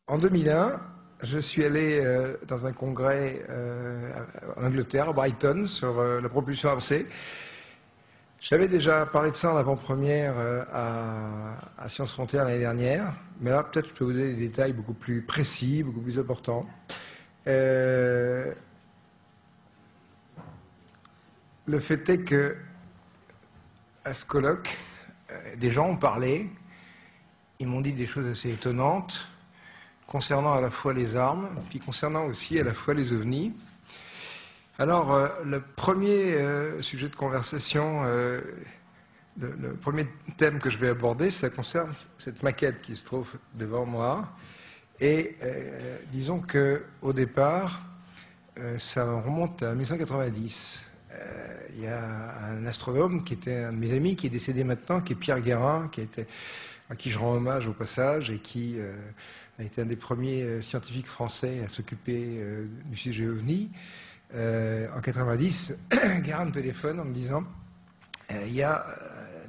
En 2001, je suis allé dans un congrès en Angleterre, à Brighton, sur la propulsion avancée. J'avais déjà parlé de ça en avant-première à Sciences Frontières l'année dernière, mais là, peut-être je peux vous donner des détails beaucoup plus précis, beaucoup plus importants. Le fait est que, à ce colloque, des gens ont parlé, ils m'ont dit des choses assez étonnantes, concernant à la fois les armes, puis concernant aussi à la fois les ovnis. Alors, le premier sujet de conversation, le premier thème que je vais aborder, ça concerne cette maquette qui se trouve devant moi. Et disons qu'au départ, ça remonte à 1990. Il y a un astronome qui était un de mes amis, qui est décédé maintenant, qui est Pierre Guérin, à qui je rends hommage au passage, et qui a été un des premiers scientifiques français à s'occuper du sujet OVNI. En 90, Guérin me téléphone en me disant il y a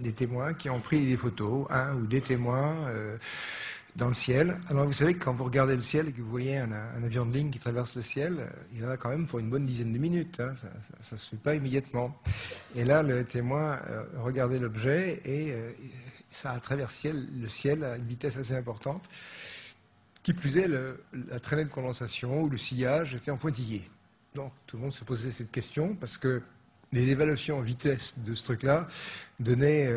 des témoins qui ont pris des photos, un ou des témoins dans le ciel. Alors vous savez que quand vous regardez le ciel et que vous voyez un avion de ligne qui traverse le ciel, il y en a quand même pour une bonne dizaine de minutes. Hein. Ça ne se fait pas immédiatement. Et là, le témoin regardait l'objet et ça a traversé le ciel à une vitesse assez importante. Qui plus est, la traînée de condensation ou le sillage était en pointillé. Donc tout le monde se posait cette question parce que les évaluations en vitesse de ce truc-là donnaient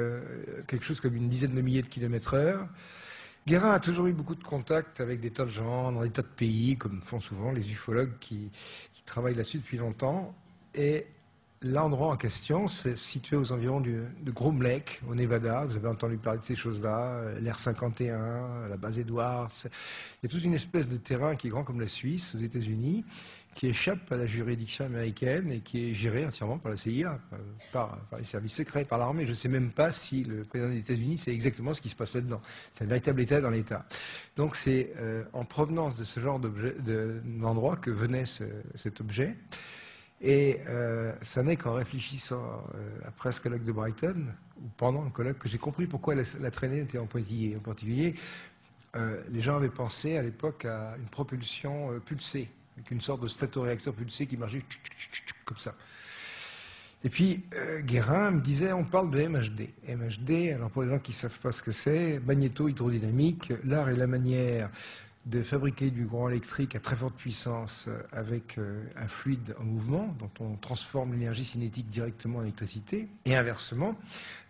quelque chose comme une dizaine de milliers de kilomètres heure. Guérin a toujours eu beaucoup de contacts avec des tas de gens dans des tas de pays, comme font souvent les ufologues qui travaillent là-dessus depuis longtemps. Et l'endroit en question, c'est situé aux environs de Groom Lake, au Nevada. Vous avez entendu parler de ces choses-là, l'Air 51, la base Edwards. Il y a toute une espèce de terrain qui est grand comme la Suisse, aux États-Unis, qui échappe à la juridiction américaine et qui est géré entièrement par la CIA, par les services secrets, par l'armée. Je ne sais même pas si le président des États-Unis sait exactement ce qui se passe là-dedans. C'est un véritable État dans l'État. Donc c'est en provenance de ce genre d'endroit que venait cet objet. Et ça n'est qu'en réfléchissant après ce colloque de Brighton, ou pendant le colloque, que j'ai compris pourquoi la traînée était en pointillé. En particulier, les gens avaient pensé à l'époque à une propulsion pulsée, avec une sorte de statoréacteur pulsé qui marchait comme ça. Et puis, Guérin me disait, on parle de MHD. MHD, alors pour les gens qui ne savent pas ce que c'est, magnéto-hydrodynamique, l'art et la manière de fabriquer du courant électrique à très forte puissance avec un fluide en mouvement, dont on transforme l'énergie cinétique directement en électricité, et inversement,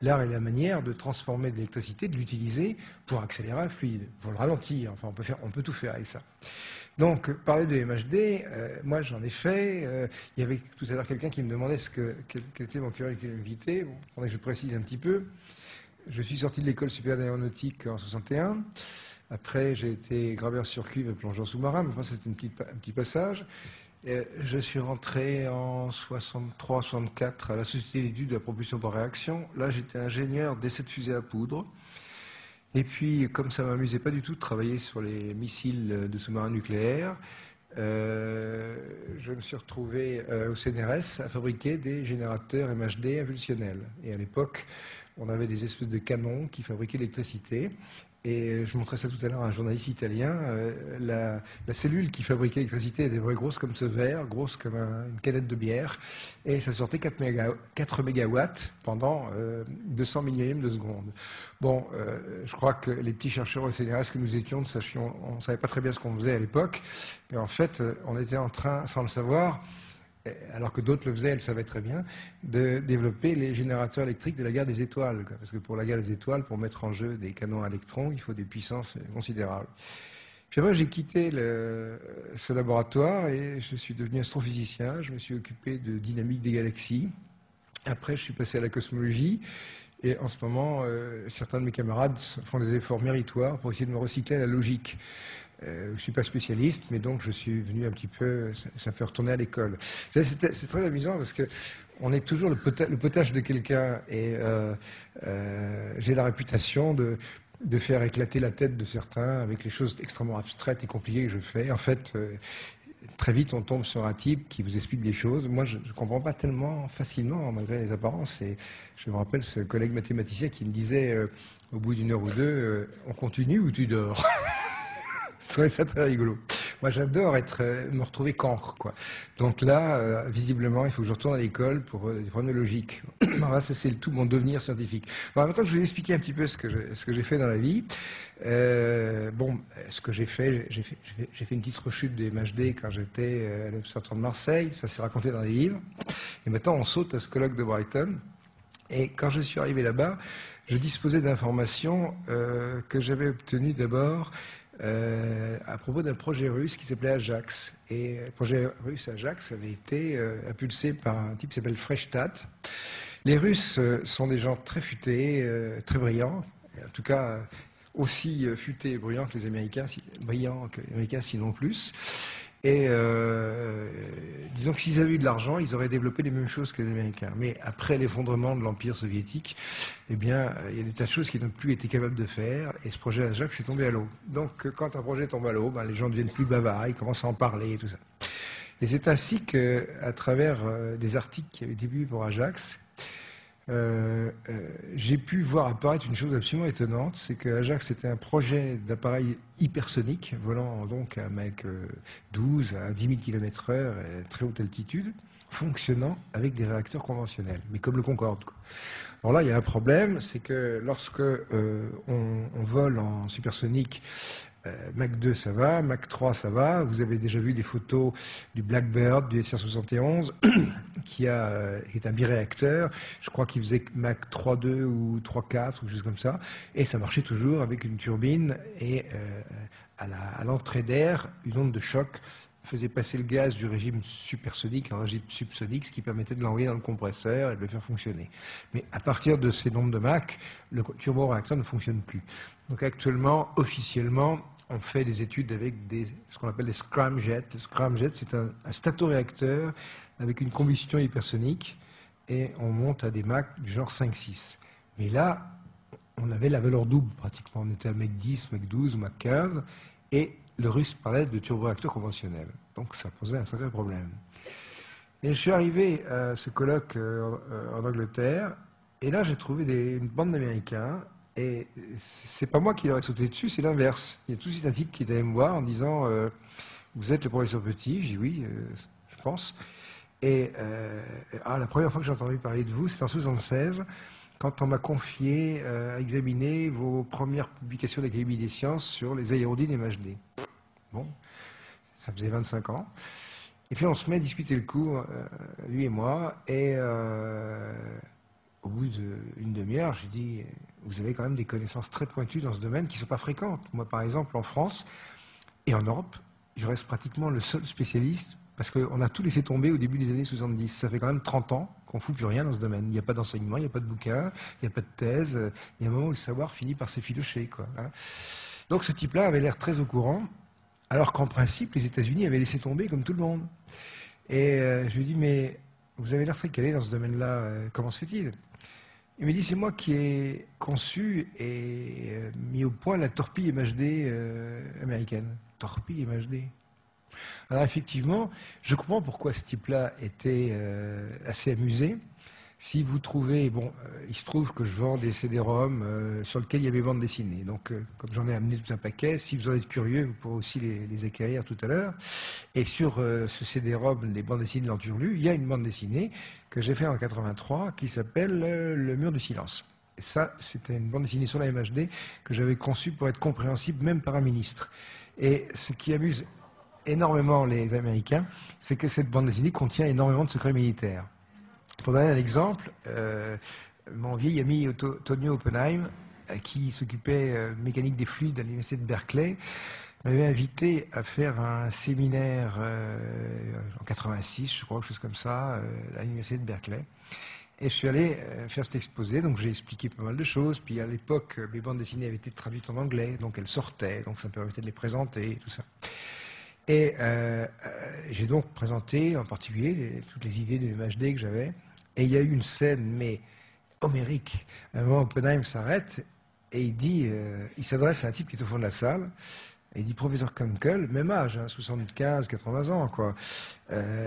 l'art et la manière de transformer de l'électricité, de l'utiliser pour accélérer un fluide, pour le ralentir. Enfin, on peut tout faire avec ça. Donc, parler de MHD, moi j'en ai fait. Il y avait tout à l'heure quelqu'un qui me demandait quel était mon curriculum vitae. Bon, attendez que je précise un petit peu. Je suis sorti de l'école supérieure d'aéronautique en 61. Après, j'ai été graveur sur cuivre et plongeur sous-marin. Mais enfin, c'était un petit passage. Je suis rentré en 63-64 à la Société d'études de la propulsion par réaction. Là, j'étais ingénieur d'essais de fusées à poudre. Et puis, comme ça ne m'amusait pas du tout de travailler sur les missiles de sous-marins nucléaires, je me suis retrouvé au CNRS à fabriquer des générateurs MHD impulsionnels. Et à l'époque, on avait des espèces de canons qui fabriquaient l'électricité. Et je montrais ça tout à l'heure à un journaliste italien. La cellule qui fabriquait l'électricité était vraie grosse comme ce verre, grosse comme une canette de bière. Et ça sortait 4 mégawatts pendant 200 millionièmes de seconde. Bon, je crois que les petits chercheurs au CNRS que nous étions, on ne savait pas très bien ce qu'on faisait à l'époque. Mais en fait, on était en train, sans le savoir, alors que d'autres le faisaient, elles savaient très bien, de développer les générateurs électriques de la guerre des étoiles. Parce que pour la guerre des étoiles, pour mettre en jeu des canons à électrons, il faut des puissances considérables. Puis après, j'ai quitté ce laboratoire et je suis devenu astrophysicien. Je me suis occupé de dynamique des galaxies. Après, je suis passé à la cosmologie. Et en ce moment, certains de mes camarades font des efforts méritoires pour essayer de me recycler à la logique. Je ne suis pas spécialiste, mais donc je suis venu un petit peu, ça me fait retourner à l'école. C'est très amusant parce qu'on est toujours le potage de quelqu'un et j'ai la réputation de faire éclater la tête de certains avec les choses extrêmement abstraites et compliquées que je fais. En fait, très vite, on tombe sur un type qui vous explique des choses. Moi, je ne comprends pas tellement facilement, malgré les apparences. Et je me rappelle ce collègue mathématicien qui me disait, au bout d'une heure ou deux, on continue ou tu dors? Je trouvais ça très rigolo. Moi, j'adore me retrouver cancre, quoi. Donc là, visiblement, il faut que je retourne à l'école pour des problèmes logiques. Alors là, ça, c'est tout mon devenir scientifique. Bon, maintenant que je vais vous expliquer un petit peu ce que j'ai fait dans la vie. Bon, ce que j'ai fait une petite rechute des MHD quand j'étais à l'Observatoire de Marseille. Ça s'est raconté dans les livres. Et maintenant, on saute à ce colloque de Brighton. Et quand je suis arrivé là-bas, je disposais d'informations que j'avais obtenues d'abord à propos d'un projet russe qui s'appelait Ajax. Et le projet russe Ajax avait été impulsé par un type qui s'appelle Freistadt. Les Russes sont des gens très futés, très brillants, en tout cas aussi futés et brillants que les Américains, sinon plus. Et disons que s'ils avaient eu de l'argent, ils auraient développé les mêmes choses que les Américains. Mais après l'effondrement de l'Empire soviétique, eh bien, il y a des tas de choses qu'ils n'ont plus été capables de faire, et ce projet Ajax est tombé à l'eau. Donc, quand un projet tombe à l'eau, ben, les gens deviennent plus bavards, ils commencent à en parler et tout ça. Et c'est ainsi qu'à travers des articles qui avaient été publiés pour Ajax, j'ai pu voir apparaître une chose absolument étonnante, c'est que Ajax était un projet d'appareil hypersonique, volant donc à Mach 12 à 10 000 km/h, à très haute altitude, fonctionnant avec des réacteurs conventionnels, mais comme le Concorde, quoi. Alors là, il y a un problème, c'est que lorsque on vole en supersonique, Mach 2 ça va, Mach 3 ça va. Vous avez déjà vu des photos du Blackbird, du SR-71, qui est un biréacteur. Je crois qu'il faisait Mach 3.2 ou 3.4 ou quelque chose comme ça. Et ça marchait toujours avec une turbine et à l'entrée d'air, une onde de choc faisait passer le gaz du régime supersonique en régime subsonique, ce qui permettait de l'envoyer dans le compresseur et de le faire fonctionner. Mais à partir de ces nombres de Mach, le turboréacteur ne fonctionne plus. Donc actuellement, officiellement, on fait des études avec ce qu'on appelle des scramjets. Le scramjet, c'est un statoréacteur avec une combustion hypersonique et on monte à des Mach du genre 5-6. Mais là, on avait la valeur double pratiquement. On était à Mach 10, Mach 12, Mach 15 et le russe parlait de turboréacteur conventionnel. Donc ça posait un certain problème. Et je suis arrivé à ce colloque en Angleterre et là j'ai trouvé une bande d'Américains. Et c'est pas moi qui leur ai sauté dessus, c'est l'inverse. Il y a tout de suite un type qui est allé me voir en disant vous êtes le professeur Petit? J'ai dit oui, je pense. Et la première fois que j'ai entendu parler de vous, c'était en 1976, quand on m'a confié à examiner vos premières publications d'Académie des sciences sur les aérodynes MHD. Bon, ça faisait 25 ans. Et puis on se met à discuter le cours, lui et moi, et au bout d'une demi-heure, j'ai dit, vous avez quand même des connaissances très pointues dans ce domaine qui ne sont pas fréquentes. Moi, par exemple, en France et en Europe, je reste pratiquement le seul spécialiste parce qu'on a tout laissé tomber au début des années 70. Ça fait quand même 30 ans qu'on ne fout plus rien dans ce domaine. Il n'y a pas d'enseignement, il n'y a pas de bouquin, il n'y a pas de thèse. Il y a un moment où le savoir finit par s'effilocher, quoi, hein. Donc ce type-là avait l'air très au courant, alors qu'en principe, les États-Unis avaient laissé tomber comme tout le monde. Et je lui ai dit, mais vous avez l'air très calé dans ce domaine-là, comment se fait-il? Il me dit, c'est moi qui ai conçu et mis au point la torpille MHD américaine. Torpille MHD. Alors effectivement, je comprends pourquoi ce type-là était assez amusé. Si vous trouvez, bon, il se trouve que je vends des CD-ROM sur lesquels il y a mes bandes dessinées. Donc, comme j'en ai amené tout un paquet, si vous en êtes curieux, vous pourrez aussi les acquérir tout à l'heure. Et sur ce CD-ROM, les bandes dessinées de l'Enturlu, il y a une bande dessinée que j'ai faite en 83 qui s'appelle Le Mur du Silence. Et ça, c'était une bande dessinée sur la MHD que j'avais conçue pour être compréhensible même par un ministre. Et ce qui amuse énormément les Américains, c'est que cette bande dessinée contient énormément de secrets militaires. Pour donner un exemple, mon vieil ami Tonio Oppenheim, qui s'occupait de mécanique des fluides à l'université de Berkeley, m'avait invité à faire un séminaire en 86, je crois, quelque chose comme ça, à l'université de Berkeley. Et je suis allé faire cet exposé, donc j'ai expliqué pas mal de choses. Puis à l'époque, mes bandes dessinées avaient été traduites en anglais, donc elles sortaient, donc ça me permettait de les présenter et tout ça. Et j'ai donc présenté en particulier toutes les idées du MHD que j'avais. Et il y a eu une scène, mais homérique. À un moment, Oppenheim s'arrête et il dit, il s'adresse à un type qui est au fond de la salle. Et il dit, professeur Kunkel, même âge, hein, 75, 80 ans, quoi.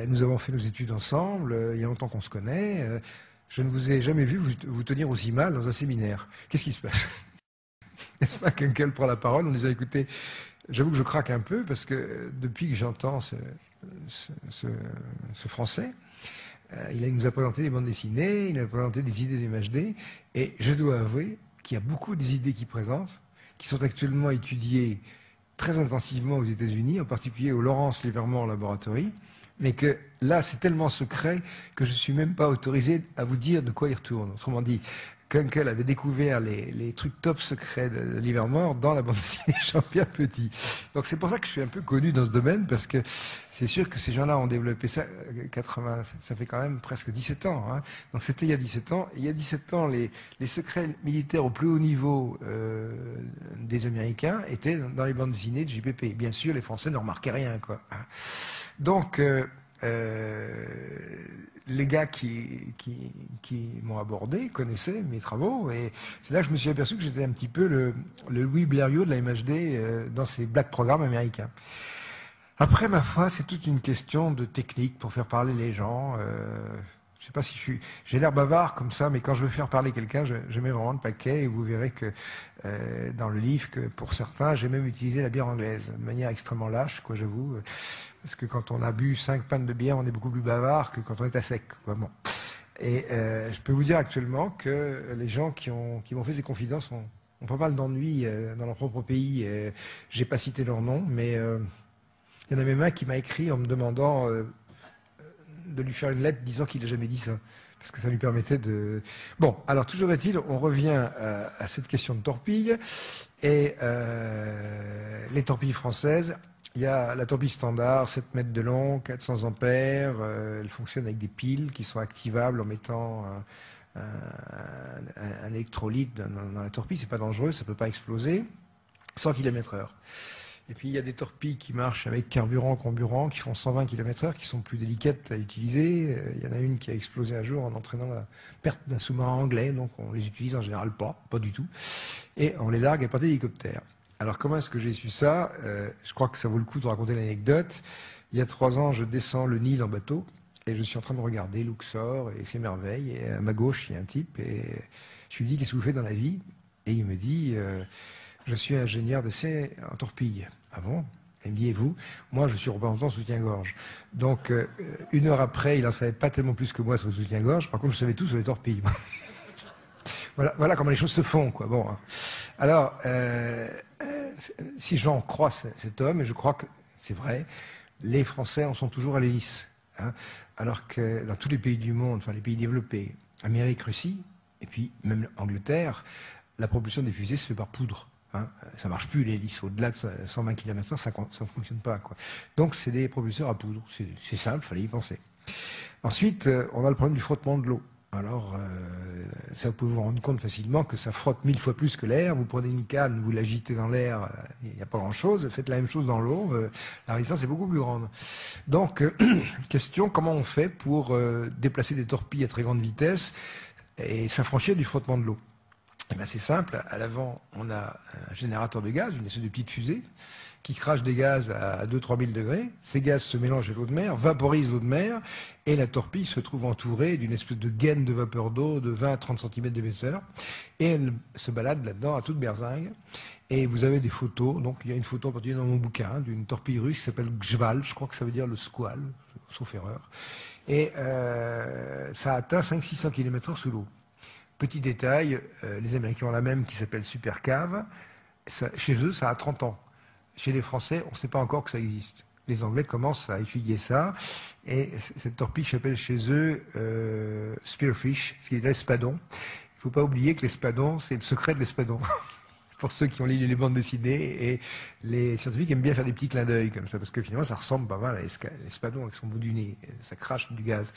Nous avons fait nos études ensemble, il y a longtemps qu'on se connaît. Je ne vous ai jamais vu vous tenir aussi mal dans un séminaire. Qu'est-ce qui se passe? N'est-ce pas? Kunkel prend la parole en disant, écoutez, j'avoue que je craque un peu parce que depuis que j'entends ce Français, il nous a présenté des bandes dessinées, il nous a présenté des idées du MHD, et je dois avouer qu'il y a beaucoup des idées qu'il présente qui sont actuellement étudiées très intensivement aux États-Unis, en particulier au Lawrence Livermore Laboratory, mais que là, c'est tellement secret que je ne suis même pas autorisé à vous dire de quoi il retourne. Autrement dit, Kunkel avait découvert les trucs top secrets de Livermore dans la bande dessinée Jean-Pierre Petit. Donc c'est pour ça que je suis un peu connu dans ce domaine, parce que c'est sûr que ces gens-là ont développé ça, 80, ça fait quand même presque 17 ans. Hein. Donc c'était il y a 17 ans. Et il y a 17 ans, les secrets militaires au plus haut niveau des Américains étaient dans les bandes dessinées de JPP. Bien sûr, les Français ne remarquaient rien, quoi. Hein. Donc les gars qui m'ont abordé connaissaient mes travaux, et c'est là que je me suis aperçu que j'étais un petit peu le Louis Blériot de la MHD dans ces black programmes américains. Après, ma foi, c'est toute une question de technique pour faire parler les gens. Je sais pas si j'ai l'air bavard comme ça, mais quand je veux faire parler quelqu'un, je mets vraiment le paquet, et vous verrez que dans le livre, que pour certains, j'ai même utilisé la bière anglaise, de manière extrêmement lâche, quoi, j'avoue. Parce que quand on a bu 5 pintes de bière, on est beaucoup plus bavard que quand on est à sec, quoi. Bon. Et je peux vous dire actuellement que les gens qui m'ont fait ces confidences ont pas mal d'ennuis dans leur propre pays. J'ai pas cité leur nom, mais il y en a même un qui m'a écrit en me demandant de lui faire une lettre disant qu'il n'a jamais dit ça. Parce que ça lui permettait de... Bon, alors toujours est-il, on revient à cette question de torpille. Et les torpilles françaises, il y a la torpille standard, 7 mètres de long, 400 ampères. Elle fonctionne avec des piles qui sont activables en mettant un électrolyte dans la torpille. C'est pas dangereux, ça peut pas exploser. 100 km/h. Et puis il y a des torpilles qui marchent avec carburant, qui font 120 km/h, qui sont plus délicates à utiliser. Il y en a une qui a explosé un jour en entraînant la perte d'un sous-marin anglais, donc on les utilise en général pas du tout. Et on les largue à partir d'hélicoptères. Alors comment est-ce que j'ai su ça? Je crois que ça vaut le coup de raconter l'anecdote. Il y a 3 ans, je descends le Nil en bateau, et je suis en train de regarder Luxor et ses merveilles. Et à ma gauche, il y a un type, et je lui dis: qu'est-ce que vous faites dans la vie? Et il me dit: je suis ingénieur d'essai en torpille. Ah bon? Il me dit: et vous? Moi, je suis représentant soutien-gorge. Donc, 1 heure après, il n'en savait pas tellement plus que moi sur le soutien-gorge. Par contre, je savais tout sur les torpilles. Voilà comment les choses se font, quoi. Bon. Hein. Alors, si j'en crois cet homme, et je crois que c'est vrai, les Français en sont toujours à l'hélice. Hein, alors que dans tous les pays du monde, enfin les pays développés, Amérique, Russie, et puis même Angleterre, la propulsion des fusées se fait par poudre. Hein, ça marche plus l'hélice. Au-delà de 120 km/h, ça ne fonctionne pas, quoi. Donc c'est des propulseurs à poudre. C'est simple, il fallait y penser. Ensuite, on a le problème du frottement de l'eau. Alors, ça, vous pouvez vous rendre compte facilement que ça frotte 1000 fois plus que l'air. Vous prenez une canne, vous l'agitez dans l'air, il n'y a pas grand-chose. Faites la même chose dans l'eau, la résistance est beaucoup plus grande. Donc, question, comment on fait pour déplacer des torpilles à très grande vitesse et s'affranchir du frottement de l'eau? Eh bien, c'est simple. À l'avant, on a un générateur de gaz, une espèce de petite fusée, qui crache des gaz à 2-3 000 degrés. Ces gaz se mélangent à l'eau de mer, vaporisent l'eau de mer, et la torpille se trouve entourée d'une espèce de gaine de vapeur d'eau de 20 à 30 cm d'épaisseur, et elle se balade là-dedans à toute berzingue. Et vous avez des photos, donc il y a une photo en particulier dans mon bouquin, d'une torpille russe qui s'appelle Gzhval, je crois que ça veut dire le squal, sauf erreur. Et ça atteint 500-600 km/h sous l'eau. Petit détail, les Américains ont la même qui s'appelle Super Cave. Chez eux, ça a 30 ans. Chez les Français, on ne sait pas encore que ça existe. Les Anglais commencent à étudier ça. Et cette torpille s'appelle chez eux Spearfish, ce qui est l'espadon. Il ne faut pas oublier que l'espadon, c'est le secret de l'espadon. Pour ceux qui ont lu les bandes dessinées. Et les scientifiques aiment bien faire des petits clins d'œil comme ça, parce que finalement, ça ressemble pas mal à l'espadon avec son bout du nez. Ça crache du gaz.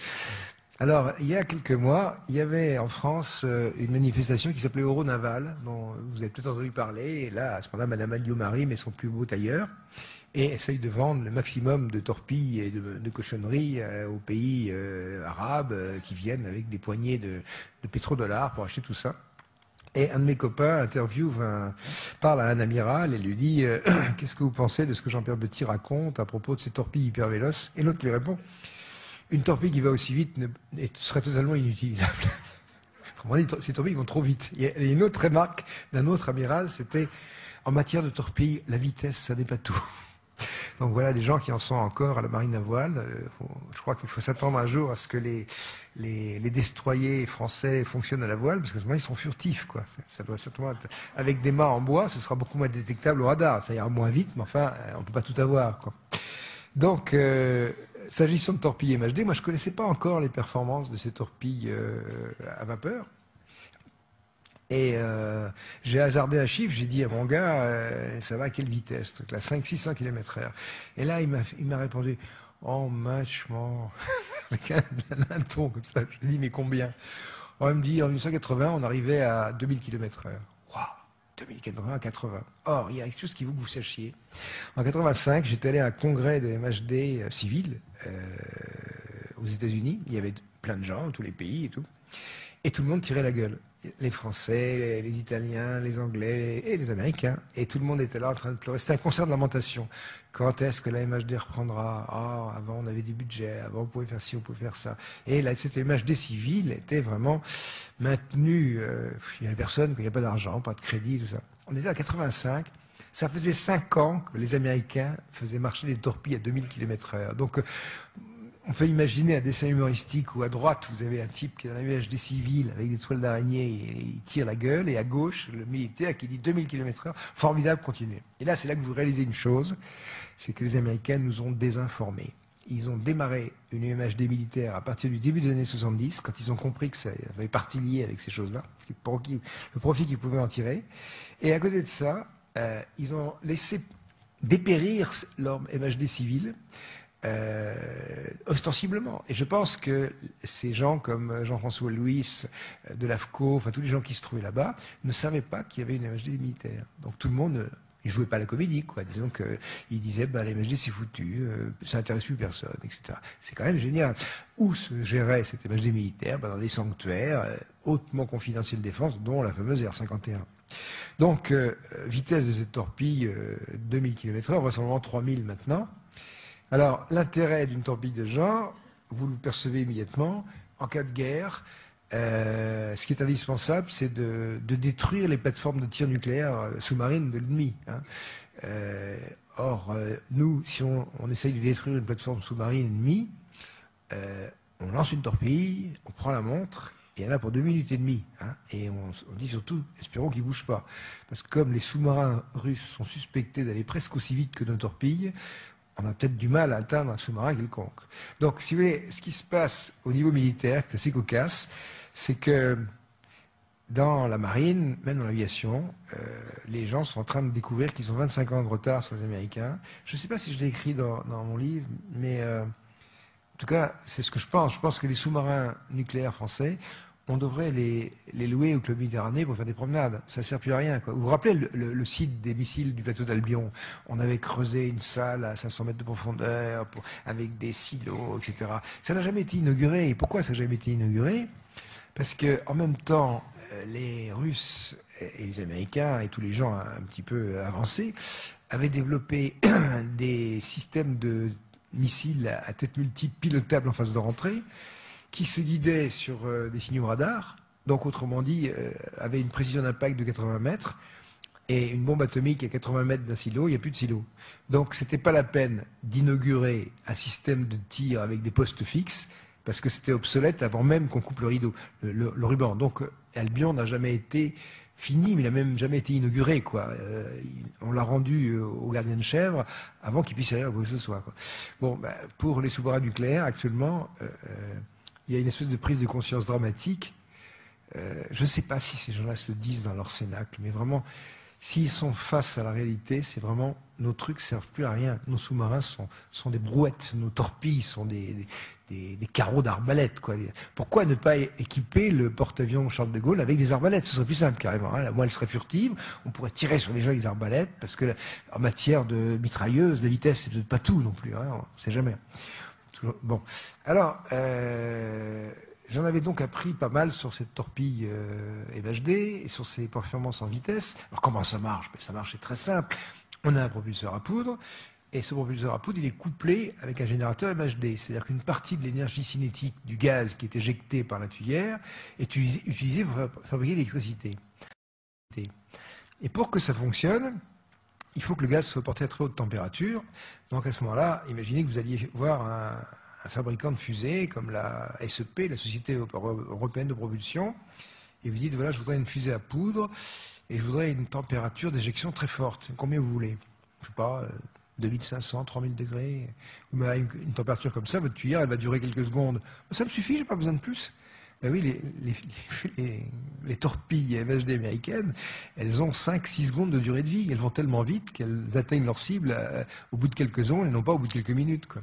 Alors, il y a quelques mois, il y avait en France une manifestation qui s'appelait Euronaval, dont vous avez peut-être entendu parler. Et là, à ce moment-là, Madame Alliot-Marie met son plus beau tailleur et essaye de vendre le maximum de torpilles et de cochonneries aux pays arabes qui viennent avec des poignées de pétrodollars pour acheter tout ça. Et un de mes copains parle à un amiral et lui dit « Qu'est-ce que vous pensez de ce que Jean-Pierre Petit raconte à propos de ces torpilles hyper véloces ?» Et l'autre lui répond: une torpille qui va aussi vite serait totalement inutilisable. Autrement dit, ces torpilles vont trop vite. Il y a une autre remarque d'un autre amiral, c'était en matière de torpille, la vitesse, ça n'est pas tout. Donc voilà des gens qui en sont encore à la marine à voile. Je crois qu'il faut s'attendre un jour à ce que les destroyers français fonctionnent à la voile, parce qu'à ce moment ils sont furtifs, quoi. Ça doit certainement être... Avec des mâts en bois, ce sera beaucoup moins détectable au radar. Ça ira moins vite, mais enfin, on ne peut pas tout avoir, quoi. Donc, s'agissant de torpilles MHD, moi je ne connaissais pas encore les performances de ces torpilles à vapeur. Et j'ai hasardé un chiffre, j'ai dit à mon gars, ça va à quelle vitesse? Donc là, 500-600 km/h. Et là, il m'a répondu, oh, matchement, avec un ton comme ça. Je lui ai dit, mais combien? Il me dit, en 1980, on arrivait à 2000 km/h. Waouh, 2000 km/h à 80. Or, il y a quelque chose qu'il faut que vous sachiez. En 85, j'étais allé à un congrès de MHD civil aux États-Unis. Il y avait plein de gens, tous les pays et tout. Et tout le monde tirait la gueule. Les Français, les Italiens, les Anglais et les Américains. Et tout le monde était là en train de pleurer. C'était un concert de lamentation. Quand est-ce que la MHD reprendra? Ah, avant on avait du budget, avant on pouvait faire ci, on pouvait faire ça. Et là, cette MHD civile était vraiment maintenue. Il n'y avait personne, il n'y a pas d'argent, pas de crédit, tout ça. On était à 85. Ça faisait 5 ans que les Américains faisaient marcher des torpilles à 2000 km/h. Donc, on peut imaginer un dessin humoristique où à droite, vous avez un type qui est dans la MHD civile avec des toiles d'araignée et il tire la gueule, et à gauche, le militaire qui dit 2000 km/h, formidable, continuez. Et là, c'est là que vous réalisez une chose, c'est que les Américains nous ont désinformés. Ils ont démarré une MHD militaire à partir du début des années 70, quand ils ont compris que ça avait partie liée avec ces choses-là, le profit qu'ils pouvaient en tirer. Et à côté de ça, ils ont laissé dépérir leur MHD civile, ostensiblement. Et je pense que ces gens comme Jean-François Louis de l'AFCO, enfin tous les gens qui se trouvaient là-bas, ne savaient pas qu'il y avait une MHD militaire. Donc tout le monde, ils jouaient pas à la comédie, quoi. Disons qu'ils disaient, bah, la MHD c'est foutu, ça n'intéresse plus personne, etc. C'est quand même génial. Où se gérait cette MHD militaire? Bah, dans des sanctuaires hautement confidentiels de défense, dont la fameuse R51. Donc, vitesse de cette torpille, 2000 km/h, vraisemblablement 3000 maintenant. Alors, l'intérêt d'une torpille de genre, vous le percevez immédiatement, en cas de guerre, ce qui est indispensable, c'est de détruire les plateformes de tir nucléaire sous-marines de l'ennemi. Hein. Or, nous, si on essaye de détruire une plateforme sous-marine ennemie, on lance une torpille, on prend la montre, et il y en a pour 2 minutes et demie. Hein, et on dit surtout, espérons qu'ils ne bougent pas. Parce que comme les sous-marins russes sont suspectés d'aller presque aussi vite que nos torpilles, on a peut-être du mal à atteindre un sous-marin quelconque. Donc, si vous voulez, ce qui se passe au niveau militaire, qui est assez cocasse, c'est que dans la marine, même dans l'aviation, les gens sont en train de découvrir qu'ils ont 25 ans de retard sur les Américains. Je ne sais pas si je l'ai écrit dans mon livre, mais en tout cas, c'est ce que je pense. Je pense que les sous-marins nucléaires français, on devrait les louer au Club Méditerranée pour faire des promenades. Ça ne sert plus à rien, quoi. Vous vous rappelez le site des missiles du plateau d'Albion? On avait creusé une salle à 500 mètres de profondeur avec des silos, etc. Ça n'a jamais été inauguré. Et pourquoi ça n'a jamais été inauguré? Parce qu'en même temps, les Russes et les Américains et tous les gens un petit peu avancés avaient développé des systèmes de missiles à tête multiple pilotables en phase de rentrée, qui se guidait sur des signaux radars, donc autrement dit, avait une précision d'impact de 80 mètres, et une bombe atomique à 80 mètres d'un silo, il n'y a plus de silo. Donc c'était pas la peine d'inaugurer un système de tir avec des postes fixes, parce que c'était obsolète avant même qu'on coupe le rideau, le ruban. Donc Albion n'a jamais été fini, mais il n'a même jamais été inauguré, quoi. On l'a rendu au gardien de chèvre avant qu'il puisse aller à quoi que ce soit, quoi. Bon, bah, pour les sous-marins nucléaires, actuellement, il y a une espèce de prise de conscience dramatique. Je ne sais pas si ces gens-là se disent dans leur cénacle, mais vraiment, s'ils sont face à la réalité, c'est vraiment, nos trucs ne servent plus à rien. Nos sous-marins sont des brouettes, nos torpilles sont des carreaux d'arbalètes, quoi. Pourquoi ne pas équiper le porte-avions Charles de Gaulle avec des arbalètes? Ce serait plus simple, carrément. Hein. Moi, elle serait furtive, on pourrait tirer sur les gens avec des arbalètes, parce que en matière de mitrailleuse, la vitesse, c'est peut-être pas tout non plus, hein, on ne sait jamais. Bon, alors, j'en avais donc appris pas mal sur cette torpille MHD et sur ses performances en vitesse. Alors comment ça marche? Ça marche, c'est très simple. On a un propulseur à poudre, et ce propulseur à poudre, il est couplé avec un générateur MHD. C'est-à-dire qu'une partie de l'énergie cinétique du gaz qui est éjecté par la tuyère est utilisée pour fabriquer l'électricité. Et pour que ça fonctionne, il faut que le gaz soit porté à très haute température. Donc à ce moment-là, imaginez que vous alliez voir un fabricant de fusées comme la SEP, la Société Européenne de Propulsion, et vous dites, voilà, je voudrais une fusée à poudre et je voudrais une température d'éjection très forte. Combien vous voulez? Je ne sais pas, 2500, 3000 degrés. Vous mettez une température comme ça, votre tuyère, elle va durer quelques secondes. Ça me suffit, je n'ai pas besoin de plus. Ben oui, les torpilles MHD américaines, elles ont 5-6 secondes de durée de vie. Elles vont tellement vite qu'elles atteignent leur cible au bout de quelques secondes et non pas au bout de quelques minutes, quoi.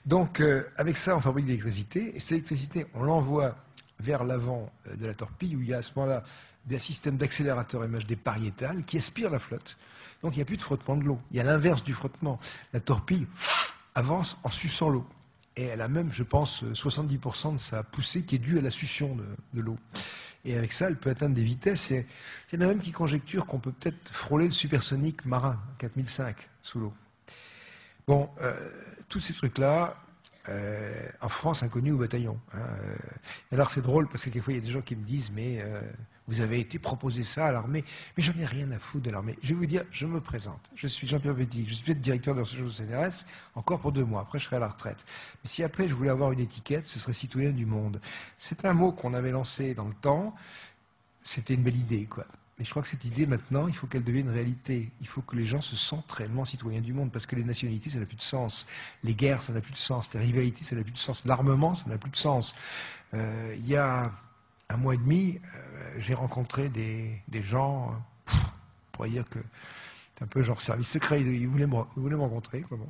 Donc, avec ça, on fabrique de l'électricité. Et cette électricité, on l'envoie vers l'avant de la torpille, où il y a à ce moment-là des systèmes d'accélérateur MHD pariétal qui aspirent la flotte. Donc, il n'y a plus de frottement de l'eau. Il y a l'inverse du frottement. La torpille avance en suçant l'eau. Et elle a même, je pense, 70% de sa poussée qui est due à la succion de l'eau. Et avec ça, elle peut atteindre des vitesses. Et il y en a même qui conjecturent qu'on peut peut-être frôler le supersonique marin, 4005, sous l'eau. Bon, tous ces trucs-là, en France, inconnus au bataillon. Alors c'est drôle parce que quelquefois, il y a des gens qui me disent, mais vous avez été proposé ça à l'armée. Mais j'en ai rien à foutre de l'armée. Je vais vous dire, je me présente. Je suis Jean-Pierre Petit, je suis peut-être directeur de recherche au CNRS, encore pour 2 mois. Après, je serai à la retraite. Mais si après, je voulais avoir une étiquette, ce serait citoyen du monde. C'est un mot qu'on avait lancé dans le temps. C'était une belle idée, quoi. Mais je crois que cette idée, maintenant, il faut qu'elle devienne réalité. Il faut que les gens se sentent réellement citoyens du monde, parce que les nationalités, ça n'a plus de sens. Les guerres, ça n'a plus de sens. Les rivalités, ça n'a plus de sens. L'armement, ça n'a plus de sens. Il y a 1 mois et demi, j'ai rencontré des gens, on pourrait dire que c'est un peu genre service secret. Ils voulaient me rencontrer, quoi, bon.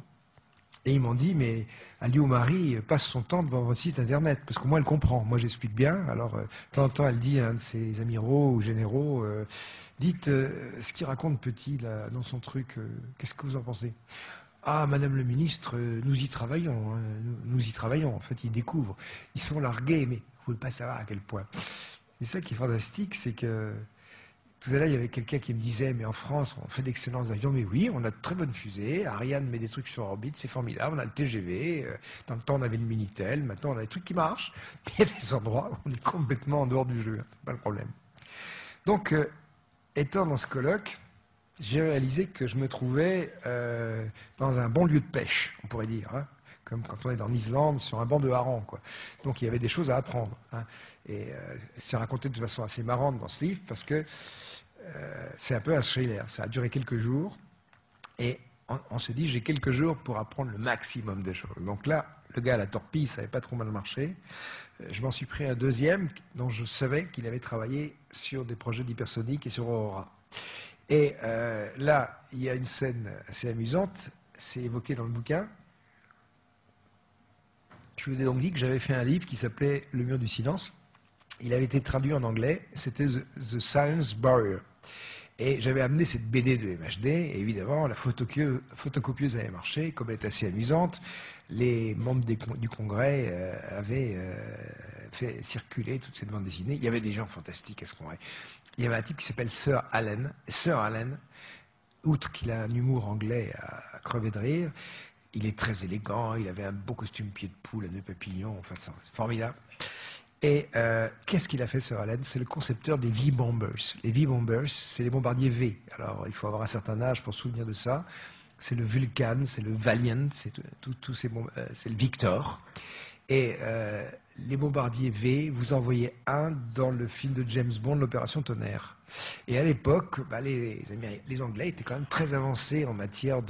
Et ils m'ont dit, mais Aliou Marie passe son temps devant votre site internet, parce que moi, elle comprend. Moi, j'explique bien. Alors, de temps en temps, elle dit à un de ses amiraux ou généraux, dites ce qu'il raconte Petit là, dans son truc, qu'est-ce que vous en pensez? Ah, Madame le ministre, nous y travaillons. Hein, nous y travaillons. En fait, ils découvrent. Ils sont largués, mais vous ne pouvez pas savoir à quel point. Et ça qui est fantastique, c'est que tout à l'heure, il y avait quelqu'un qui me disait, mais en France, on fait d'excellents avions. Mais oui, on a de très bonnes fusées. Ariane met des trucs sur orbite, c'est formidable. On a le TGV. Dans le temps, on avait le Minitel. Maintenant, on a des trucs qui marchent. Mais il y a des endroits où on est complètement en dehors du jeu. C'est pas le problème. Donc, étant dans ce colloque, j'ai réalisé que je me trouvais dans un bon lieu de pêche, on pourrait dire, hein, comme quand on est en Islande sur un banc de harengs, quoi. Donc il y avait des choses à apprendre. Hein, et c'est raconté de façon assez marrante dans ce livre parce que c'est un peu un thriller. Ça a duré quelques jours et on s'est dit j'ai quelques jours pour apprendre le maximum des choses. Donc là, le gars à la torpille, ça n'avait pas trop mal marché. Je m'en suis pris un deuxième dont je savais qu'il avait travaillé sur des projets d'hypersonique et sur Aurora. Et là, il y a une scène assez amusante, c'est évoqué dans le bouquin. Je vous ai donc dit que j'avais fait un livre qui s'appelait Le mur du silence. Il avait été traduit en anglais, c'était The Silence Barrier. Et j'avais amené cette BD de MHD, et évidemment, la photocopieuse avait marché, comme elle est assez amusante. Les membres du Congrès avaient fait circuler toutes ces bandes dessinées. Il y avait des gens fantastiques à ce Congrès. Il y avait un type qui s'appelle Sir Allen. Sir Allen, outre qu'il a un humour anglais à crever de rire, il est très élégant, il avait un beau costume pied de poule à nœud papillon, enfin c'est formidable. Et qu'est-ce qu'il a fait, Sir Allen? C'est le concepteur des V-Bombers. Les V-Bombers, c'est les bombardiers V. Alors, il faut avoir un certain âge pour se souvenir de ça. C'est le Vulcan, c'est le Valiant, c'est le Victor. Et les bombardiers V, vous en voyez un dans le film de James Bond, l'Opération Tonnerre. Et à l'époque, les Anglais étaient quand même très avancés en matière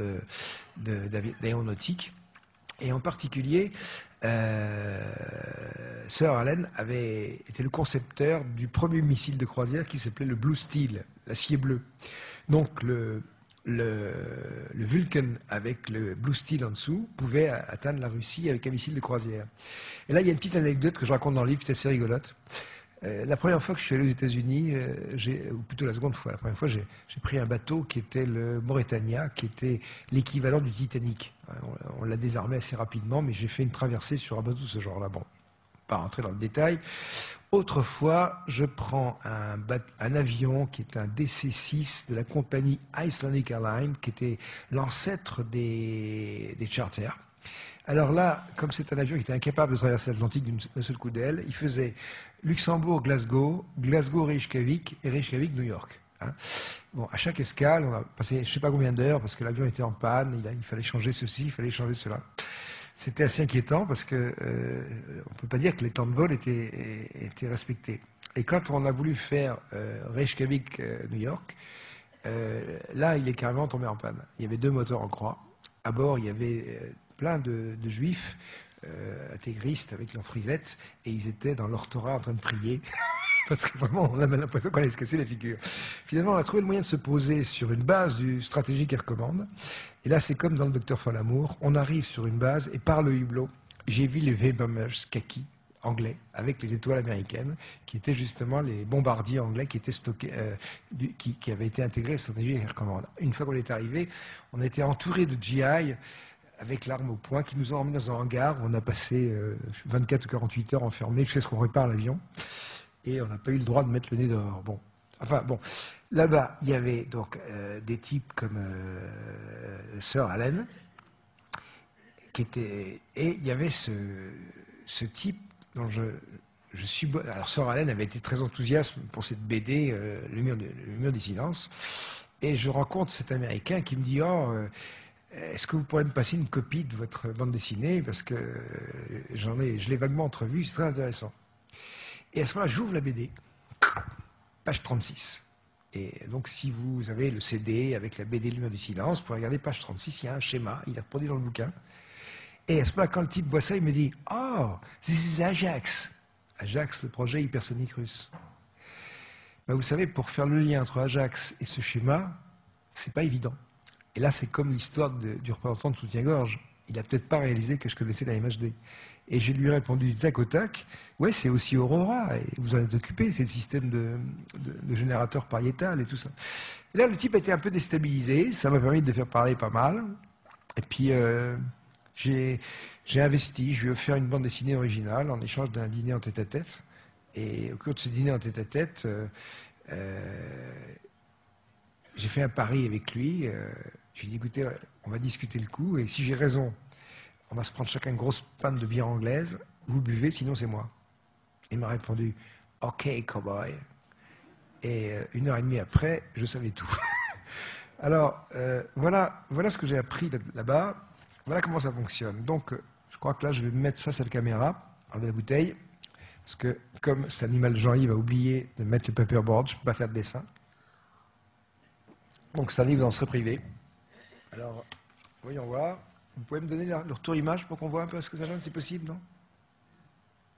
d'aéronautique. Et en particulier, Sir Allen avait été le concepteur du premier missile de croisière qui s'appelait le Blue Steel, l'acier bleu. Donc le Vulcan avec le Blue Steel en dessous pouvait atteindre la Russie avec un missile de croisière. Et là, il y a une petite anecdote que je raconte dans le livre qui est assez rigolote. La première fois que je suis allé aux États-Unis, ou plutôt la seconde fois, la première fois, j'ai pris un bateau qui était le Mauretania, qui était l'équivalent du Titanic. On l'a désarmé assez rapidement, mais j'ai fait une traversée sur un bateau de ce genre-là. Bon, pas rentrer dans le détail. Autrefois, je prends un avion qui est un DC-6 de la compagnie Icelandic Airlines, qui était l'ancêtre des charters. Alors là, comme c'est un avion qui était incapable de traverser l'Atlantique d'un seul coup d'aile, il faisait Luxembourg-Glasgow, Glasgow-Reykjavik et Reykjavik-New York. Hein. Bon, à chaque escale, on a passé je ne sais pas combien d'heures parce que l'avion était en panne, il fallait changer ceci, il fallait changer cela. C'était assez inquiétant parce que on ne peut pas dire que les temps de vol étaient respectés. Et quand on a voulu faire Reykjavik, New York, là, il est carrément tombé en panne. Il y avait 2 moteurs en croix. À bord, il y avait plein de juifs intégristes avec leurs frisettes et ils étaient dans leur Torah en train de prier. Parce que vraiment, on avait l'impression qu'on allait se casser la figure. Finalement, on a trouvé le moyen de se poser sur une base du stratégie qui recommande. Et là, c'est comme dans le Docteur Folamour. On arrive sur une base et par le hublot, j'ai vu les V-bombers kaki anglais avec les étoiles américaines, qui étaient justement les bombardiers anglais qui étaient stockés, qui avaient été intégrés à la stratégie qui recommande. Une fois qu'on est arrivé, on a été entouré de GI avec l'arme au poing, qui nous ont emmenés dans un hangar où on a passé 24 ou 48 heures enfermés jusqu'à ce qu'on répare l'avion. Et on n'a pas eu le droit de mettre le nez dehors. Bon. Enfin, bon. Là-bas, il y avait donc des types comme Sir Allen, qui était... Et il y avait ce type dont je suis... Alors, Sir Allen avait été très enthousiaste pour cette BD, Le mur des silences. Et je rencontre cet Américain qui me dit « Oh, est-ce que vous pourrez me passer une copie de votre bande dessinée? Parce que je l'ai vaguement entrevue, c'est très intéressant. » Et à ce moment-là, j'ouvre la BD, page 36. Et donc, si vous avez le CD avec la BD Le mur du silence, vous pouvez regarder page 36, il y a un schéma, il est reproduit dans le bouquin. Et à ce moment-là, quand le type voit ça, il me dit « Oh, this is Ajax !» Ajax, le projet hypersonique russe. Ben, vous savez, pour faire le lien entre Ajax et ce schéma, c'est pas évident. Et là, c'est comme l'histoire du représentant de soutien-gorge. Il n'a peut-être pas réalisé que je connaissais la MHD. Et je lui ai répondu du tac au tac, ouais, c'est aussi Aurora, et vous en êtes occupé, c'est le système de générateur pariétal et tout ça. Et là, le type a été un peu déstabilisé, ça m'a permis de le faire parler pas mal. Et puis, j'ai investi, je lui ai offert une bande dessinée originale en échange d'un dîner en tête-à-tête. Et au cours de ce dîner en tête-à-tête, j'ai fait un pari avec lui. Je lui ai dit, écoutez, on va discuter le coup, et si j'ai raison, on va se prendre chacun une grosse panne de bière anglaise, vous buvez, sinon c'est moi. Il m'a répondu, OK, cowboy. Et 1h30 après, je savais tout. Alors, voilà ce que j'ai appris là-bas. Voilà comment ça fonctionne. Donc, je crois que là, je vais me mettre face à la caméra, enlever la bouteille, parce que comme cet animal Jean-Yves a oublié de mettre le paperboard, je ne peux pas faire de dessin. Donc, ça livre dans ce privé. Alors, voyons voir. Vous pouvez me donner le retour image pour qu'on voit un peu ce que ça donne, c'est possible, non?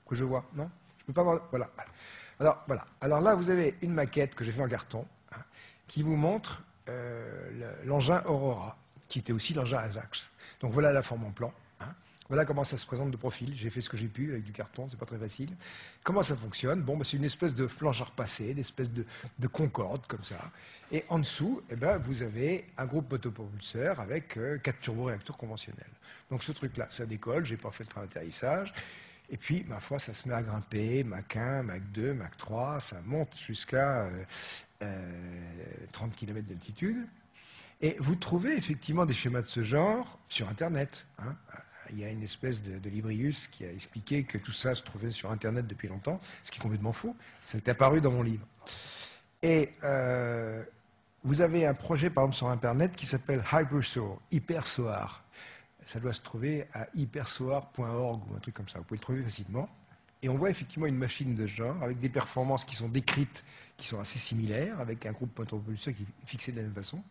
Que je vois, non? Je peux pas voir. Voilà. Alors, voilà. Alors là, vous avez une maquette que j'ai fait en carton, hein, qui vous montre l'engin Aurora, qui était aussi l'engin Ajax. Donc voilà la forme en plan. Hein. Voilà comment ça se présente de profil. J'ai fait ce que j'ai pu avec du carton, c'est pas très facile. Comment ça fonctionne? Bon, bah, c'est une espèce de flanche à repasser, une espèce de concorde comme ça. Et en dessous, eh ben, vous avez un groupe motopropulseur avec 4 turboréacteurs conventionnels. Donc ce truc-là, ça décolle, j'ai pas fait le train d'atterrissage. Et puis, ma foi, ça se met à grimper, Mach 1, Mach 2, Mach 3, ça monte jusqu'à 30 km d'altitude. Et vous trouvez effectivement des schémas de ce genre sur Internet. Hein. Il y a une espèce de Librius qui a expliqué que tout ça se trouvait sur Internet depuis longtemps, ce qui est complètement faux. C'est apparu dans mon livre. Et vous avez un projet, par exemple, sur Internet qui s'appelle Hypersoar, Hypersoar. Ça doit se trouver à hypersoar.org ou un truc comme ça. Vous pouvez le trouver facilement. Et on voit effectivement une machine de ce genre, avec des performances qui sont décrites, qui sont assez similaires, avec un groupe motopropulseur qui est fixé de la même façon.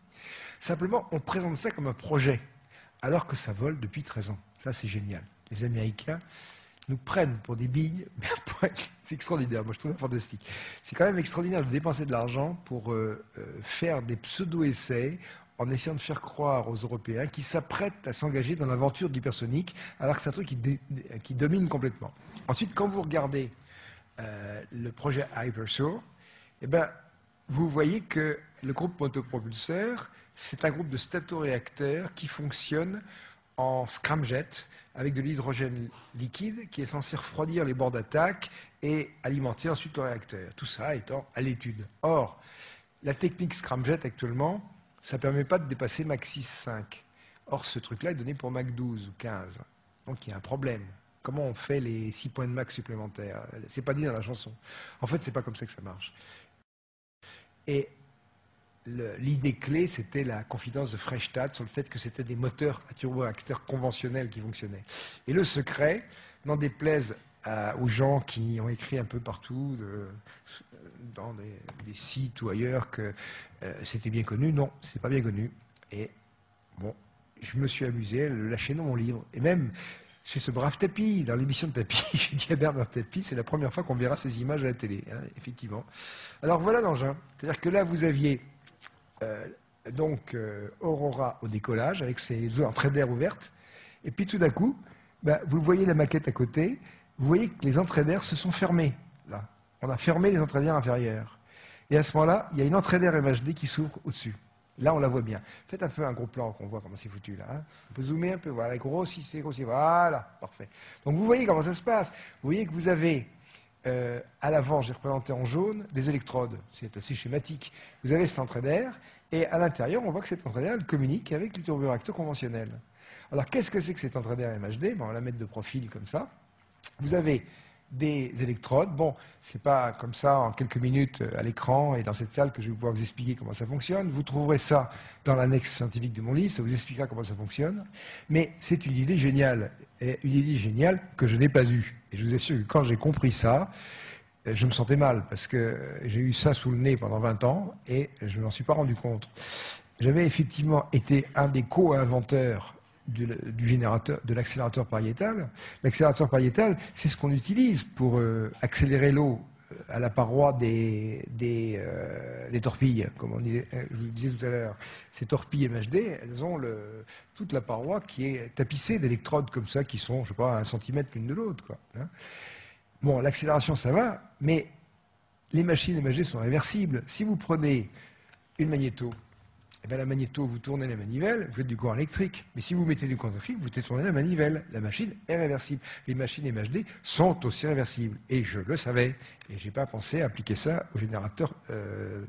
Simplement, on présente ça comme un projet, alors que ça vole depuis 13 ans. Ça, c'est génial. Les Américains nous prennent pour des billes. C'est extraordinaire, moi je trouve ça fantastique. C'est quand même extraordinaire de dépenser de l'argent pour faire des pseudo-essais en essayant de faire croire aux Européens qui s'apprêtent à s'engager dans l'aventure de l'hypersonique, alors que c'est un truc qui domine complètement. Ensuite, quand vous regardez le projet Hypersoar, eh ben, vous voyez que le groupe motopropulseur, c'est un groupe de statoréacteurs qui fonctionne en scramjet avec de l'hydrogène liquide qui est censé refroidir les bords d'attaque et alimenter ensuite le réacteur. Tout ça étant à l'étude. Or, la technique scramjet actuellement, ça ne permet pas de dépasser Mach 6,5. Or, ce truc-là est donné pour Mach 12 ou 15. Donc, il y a un problème. Comment on fait les 6 points de Mach supplémentaires? C'est pas dit dans la chanson. En fait, c'est pas comme ça que ça marche. Et l'idée clé, c'était la confidence de Freistadt sur le fait que c'était des moteurs à turboréacteurs conventionnels qui fonctionnaient. Et le secret, n'en déplaise aux gens qui ont écrit un peu partout, dans des sites ou ailleurs, que c'était bien connu. Non, c'est pas bien connu. Et bon, je me suis amusé à le lâcher dans mon livre. Et même chez ce brave Tapie, dans l'émission de Tapie, j'ai dit à Bernard Tapie, c'est la première fois qu'on verra ces images à la télé, hein, effectivement. Alors voilà l'engin. C'est-à-dire que là, vous aviez Aurora au décollage, avec ses entrées d'air ouvertes. Et puis tout d'un coup, vous voyez la maquette à côté, vous voyez que les entrées d'air se sont fermées. Là. On a fermé les entrées d'air inférieures. Et à ce moment-là, il y a une entrée d'air MHD qui s'ouvre au-dessus. Là, on la voit bien. Faites un peu un gros plan qu'on voit comment c'est foutu là. Hein. On peut zoomer un peu, voilà, grossissez, grossissez. Voilà, parfait. Donc vous voyez comment ça se passe. Vous voyez que vous avez, à l'avant, j'ai représenté en jaune, des électrodes. C'est assez schématique. Vous avez cette entrée d'air, et à l'intérieur, on voit que cette entrée d'air, elle communique avec le turboréacteur conventionnel. Alors, qu'est-ce que c'est que cette entrée d'air MHD? On va la mettre de profil comme ça. Vous avez des électrodes. Bon, c'est pas comme ça en quelques minutes à l'écran et dans cette salle que je vais pouvoir vous expliquer comment ça fonctionne. Vous trouverez ça dans l'annexe scientifique de mon livre, ça vous expliquera comment ça fonctionne. Mais c'est une idée géniale, et une idée géniale que je n'ai pas eue. Et je vous assure que quand j'ai compris ça, je me sentais mal, parce que j'ai eu ça sous le nez pendant 20 ans et je ne m'en suis pas rendu compte. J'avais effectivement été un des co-inventeurs du générateur, de l'accélérateur pariétal. L'accélérateur pariétal, c'est ce qu'on utilise pour accélérer l'eau à la paroi des torpilles, comme je vous le disais tout à l'heure. Ces torpilles MHD, elles ont toute la paroi qui est tapissée d'électrodes comme ça, qui sont, je ne sais pas, à 1 centimètre l'une de l'autre, quoi, hein. Bon, l'accélération, ça va, mais les machines MHD sont réversibles. Si vous prenez une magnéto, eh bien, la magnéto, vous tournez la manivelle, vous faites du courant électrique. Mais si vous mettez du courant électrique, vous détournez la manivelle. La machine est réversible. Les machines MHD sont aussi réversibles. Et je le savais. Et je n'ai pas pensé à appliquer ça au générateur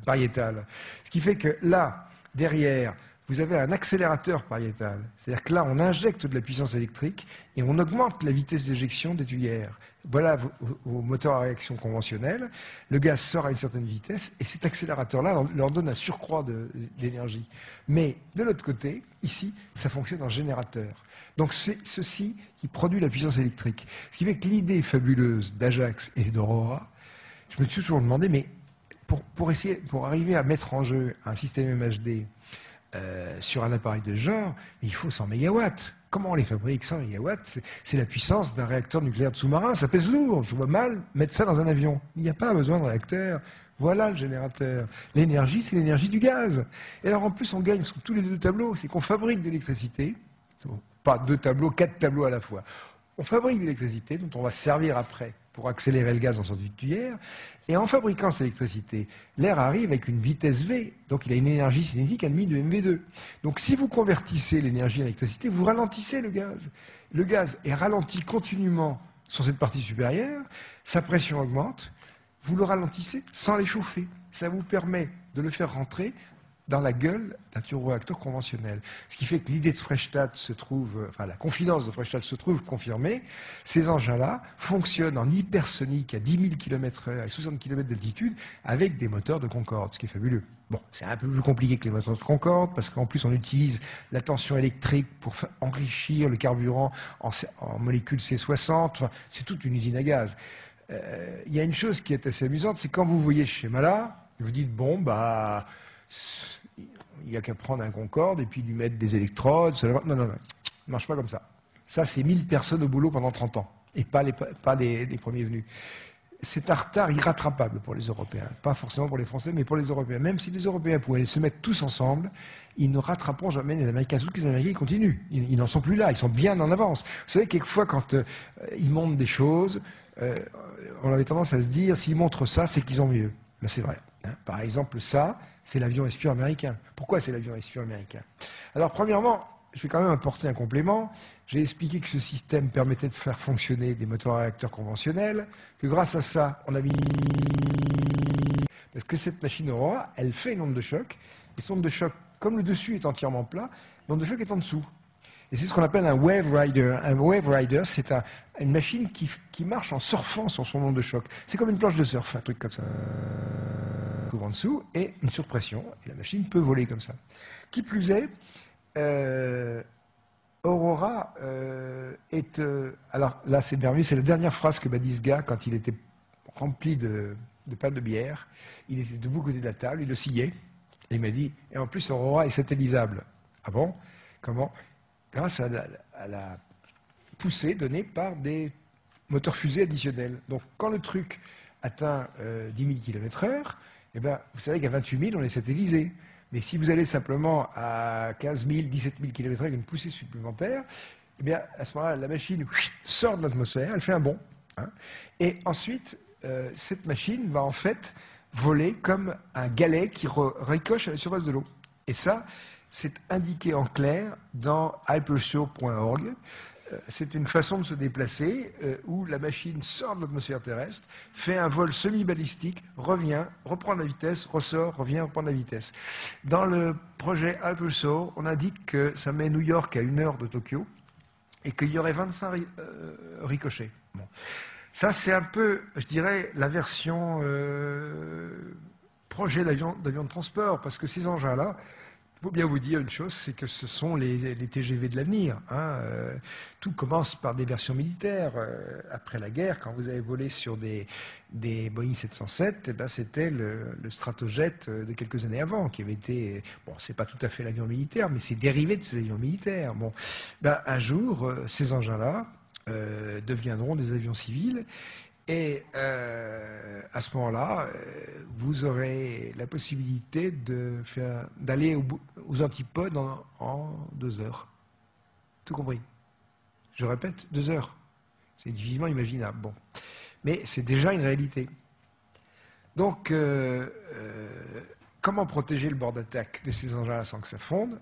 pariétal. Ce qui fait que là, derrière, vous avez un accélérateur pariétal. C'est-à-dire que là, on injecte de la puissance électrique et on augmente la vitesse d'éjection des tuyères. Voilà vos moteurs à réaction conventionnels. Le gaz sort à une certaine vitesse et cet accélérateur-là leur donne un surcroît d'énergie. Mais de l'autre côté, ici, ça fonctionne en générateur. Donc c'est ceci qui produit la puissance électrique. Ce qui fait que l'idée fabuleuse d'Ajax et d'Aurora, je me suis toujours demandé, mais pour arriver à mettre en jeu un système MHD sur un appareil de ce genre, il faut 100 mégawatts. Comment on les fabrique 100 mégawatts? C'est la puissance d'un réacteur nucléaire de sous-marin, ça pèse lourd. Je vois mal mettre ça dans un avion. Il n'y a pas besoin de réacteur. Voilà le générateur. L'énergie, c'est l'énergie du gaz. Et alors en plus, on gagne sur tous les deux tableaux, c'est qu'on fabrique de l'électricité, pas 2 tableaux, 4 tableaux à la fois. On fabrique de l'électricité dont on va se servir après pour accélérer le gaz en sortie de tuyère. Et en fabriquant cette électricité, l'air arrive avec une vitesse V, donc il a une énergie cinétique à demi de mv2. Donc si vous convertissez l'énergie en électricité, vous ralentissez le gaz. Le gaz est ralenti continuellement sur cette partie supérieure, sa pression augmente, vous le ralentissez sans l'échauffer. Ça vous permet de le faire rentrer dans la gueule d'un turboréacteur conventionnel. Ce qui fait que l'idée de Freistadt se trouve, enfin la confidence de Freistadt se trouve confirmée. Ces engins-là fonctionnent en hypersonique à 10 000 km/h et 60 km d'altitude avec des moteurs de Concorde, ce qui est fabuleux. Bon, c'est un peu plus compliqué que les moteurs de Concorde parce qu'en plus on utilise la tension électrique pour enrichir le carburant en molécules C60. Enfin, c'est toute une usine à gaz. Il y a une chose qui est assez amusante, c'est quand vous voyez ce schéma-là, vous dites bon, il n'y a qu'à prendre un Concorde et puis lui mettre des électrodes. Non, ça ne marche pas comme ça. Ça, c'est 1000 personnes au boulot pendant 30 ans, et pas les premiers venus. C'est un retard irrattrapable pour les Européens. Pas forcément pour les Français, mais pour les Européens. Même si les Européens pouvaient se mettre tous ensemble, ils ne rattraperont jamais les Américains. Surtout que les Américains, ils continuent. Ils n'en sont plus là. Ils sont bien en avance. Vous savez, quelquefois, quand ils montrent des choses, on avait tendance à se dire, s'ils montrent ça, c'est qu'ils ont mieux. Mais c'est vrai. Par exemple, ça, c'est l'avion espion américain. Pourquoi c'est l'avion espion américain? Alors, premièrement, je vais quand même apporter un complément. J'ai expliqué que ce système permettait de faire fonctionner des moteurs à réacteurs conventionnels, que grâce à ça, on a mis... Parce que cette machine Aurora, elle fait une onde de choc, et cette onde de choc, comme le dessus est entièrement plat, l'onde de choc est en dessous. Et c'est ce qu'on appelle un wave rider. Un wave rider, c'est une machine qui marche en surfant sur son onde de choc. C'est comme une planche de surf, un truc comme ça. trouve en dessous et une surpression, et la machine peut voler comme ça. Qui plus est, Aurora est... alors là, c'est merveilleux, c'est la dernière phrase que m'a dit ce gars quand il était rempli de pain de bière. Il était debout à côté de la table, il oscillait, et il m'a dit, et en plus, Aurora est satellisable. Ah bon? Comment? Grâce à la poussée donnée par des moteurs fusées additionnels. Donc, quand le truc atteint 10 000 km/h, eh ben, vous savez qu'à 28 000, on est satellisé. Mais si vous allez simplement à 15 000, 17 000 km/h avec une poussée supplémentaire, eh bien, à ce moment-là, la machine sort de l'atmosphère, elle fait un bond. Hein, et ensuite, cette machine va en fait voler comme un galet qui ricoche à la surface de l'eau. Et ça, c'est indiqué en clair dans hypershow.org. C'est une façon de se déplacer où la machine sort de l'atmosphère terrestre, fait un vol semi-balistique, revient, reprend la vitesse, ressort, revient, reprend la vitesse. Dans le projet Hypershow, on indique que ça met New York à 1 heure de Tokyo et qu'il y aurait 25 ricochets. Bon. Ça, c'est un peu, je dirais, la version projet d'avion de transport, parce que ces engins-là, il faut bien vous dire une chose, c'est que ce sont les TGV de l'avenir. Hein. Tout commence par des versions militaires. Après la guerre, quand vous avez volé sur des Boeing 707, eh ben, c'était le Stratojet de quelques années avant, qui avait été... Bon, c'est pas tout à fait l'avion militaire, mais c'est dérivé de ces avions militaires. Bon, ben, un jour, ces engins-là deviendront des avions civils. Et à ce moment-là, vous aurez la possibilité d'aller aux antipodes en 2 heures. Tout compris. Je répète, 2 heures. C'est difficilement imaginable. Bon. Mais c'est déjà une réalité. Donc, comment protéger le bord d'attaque de ces engins-là sans que ça fonde?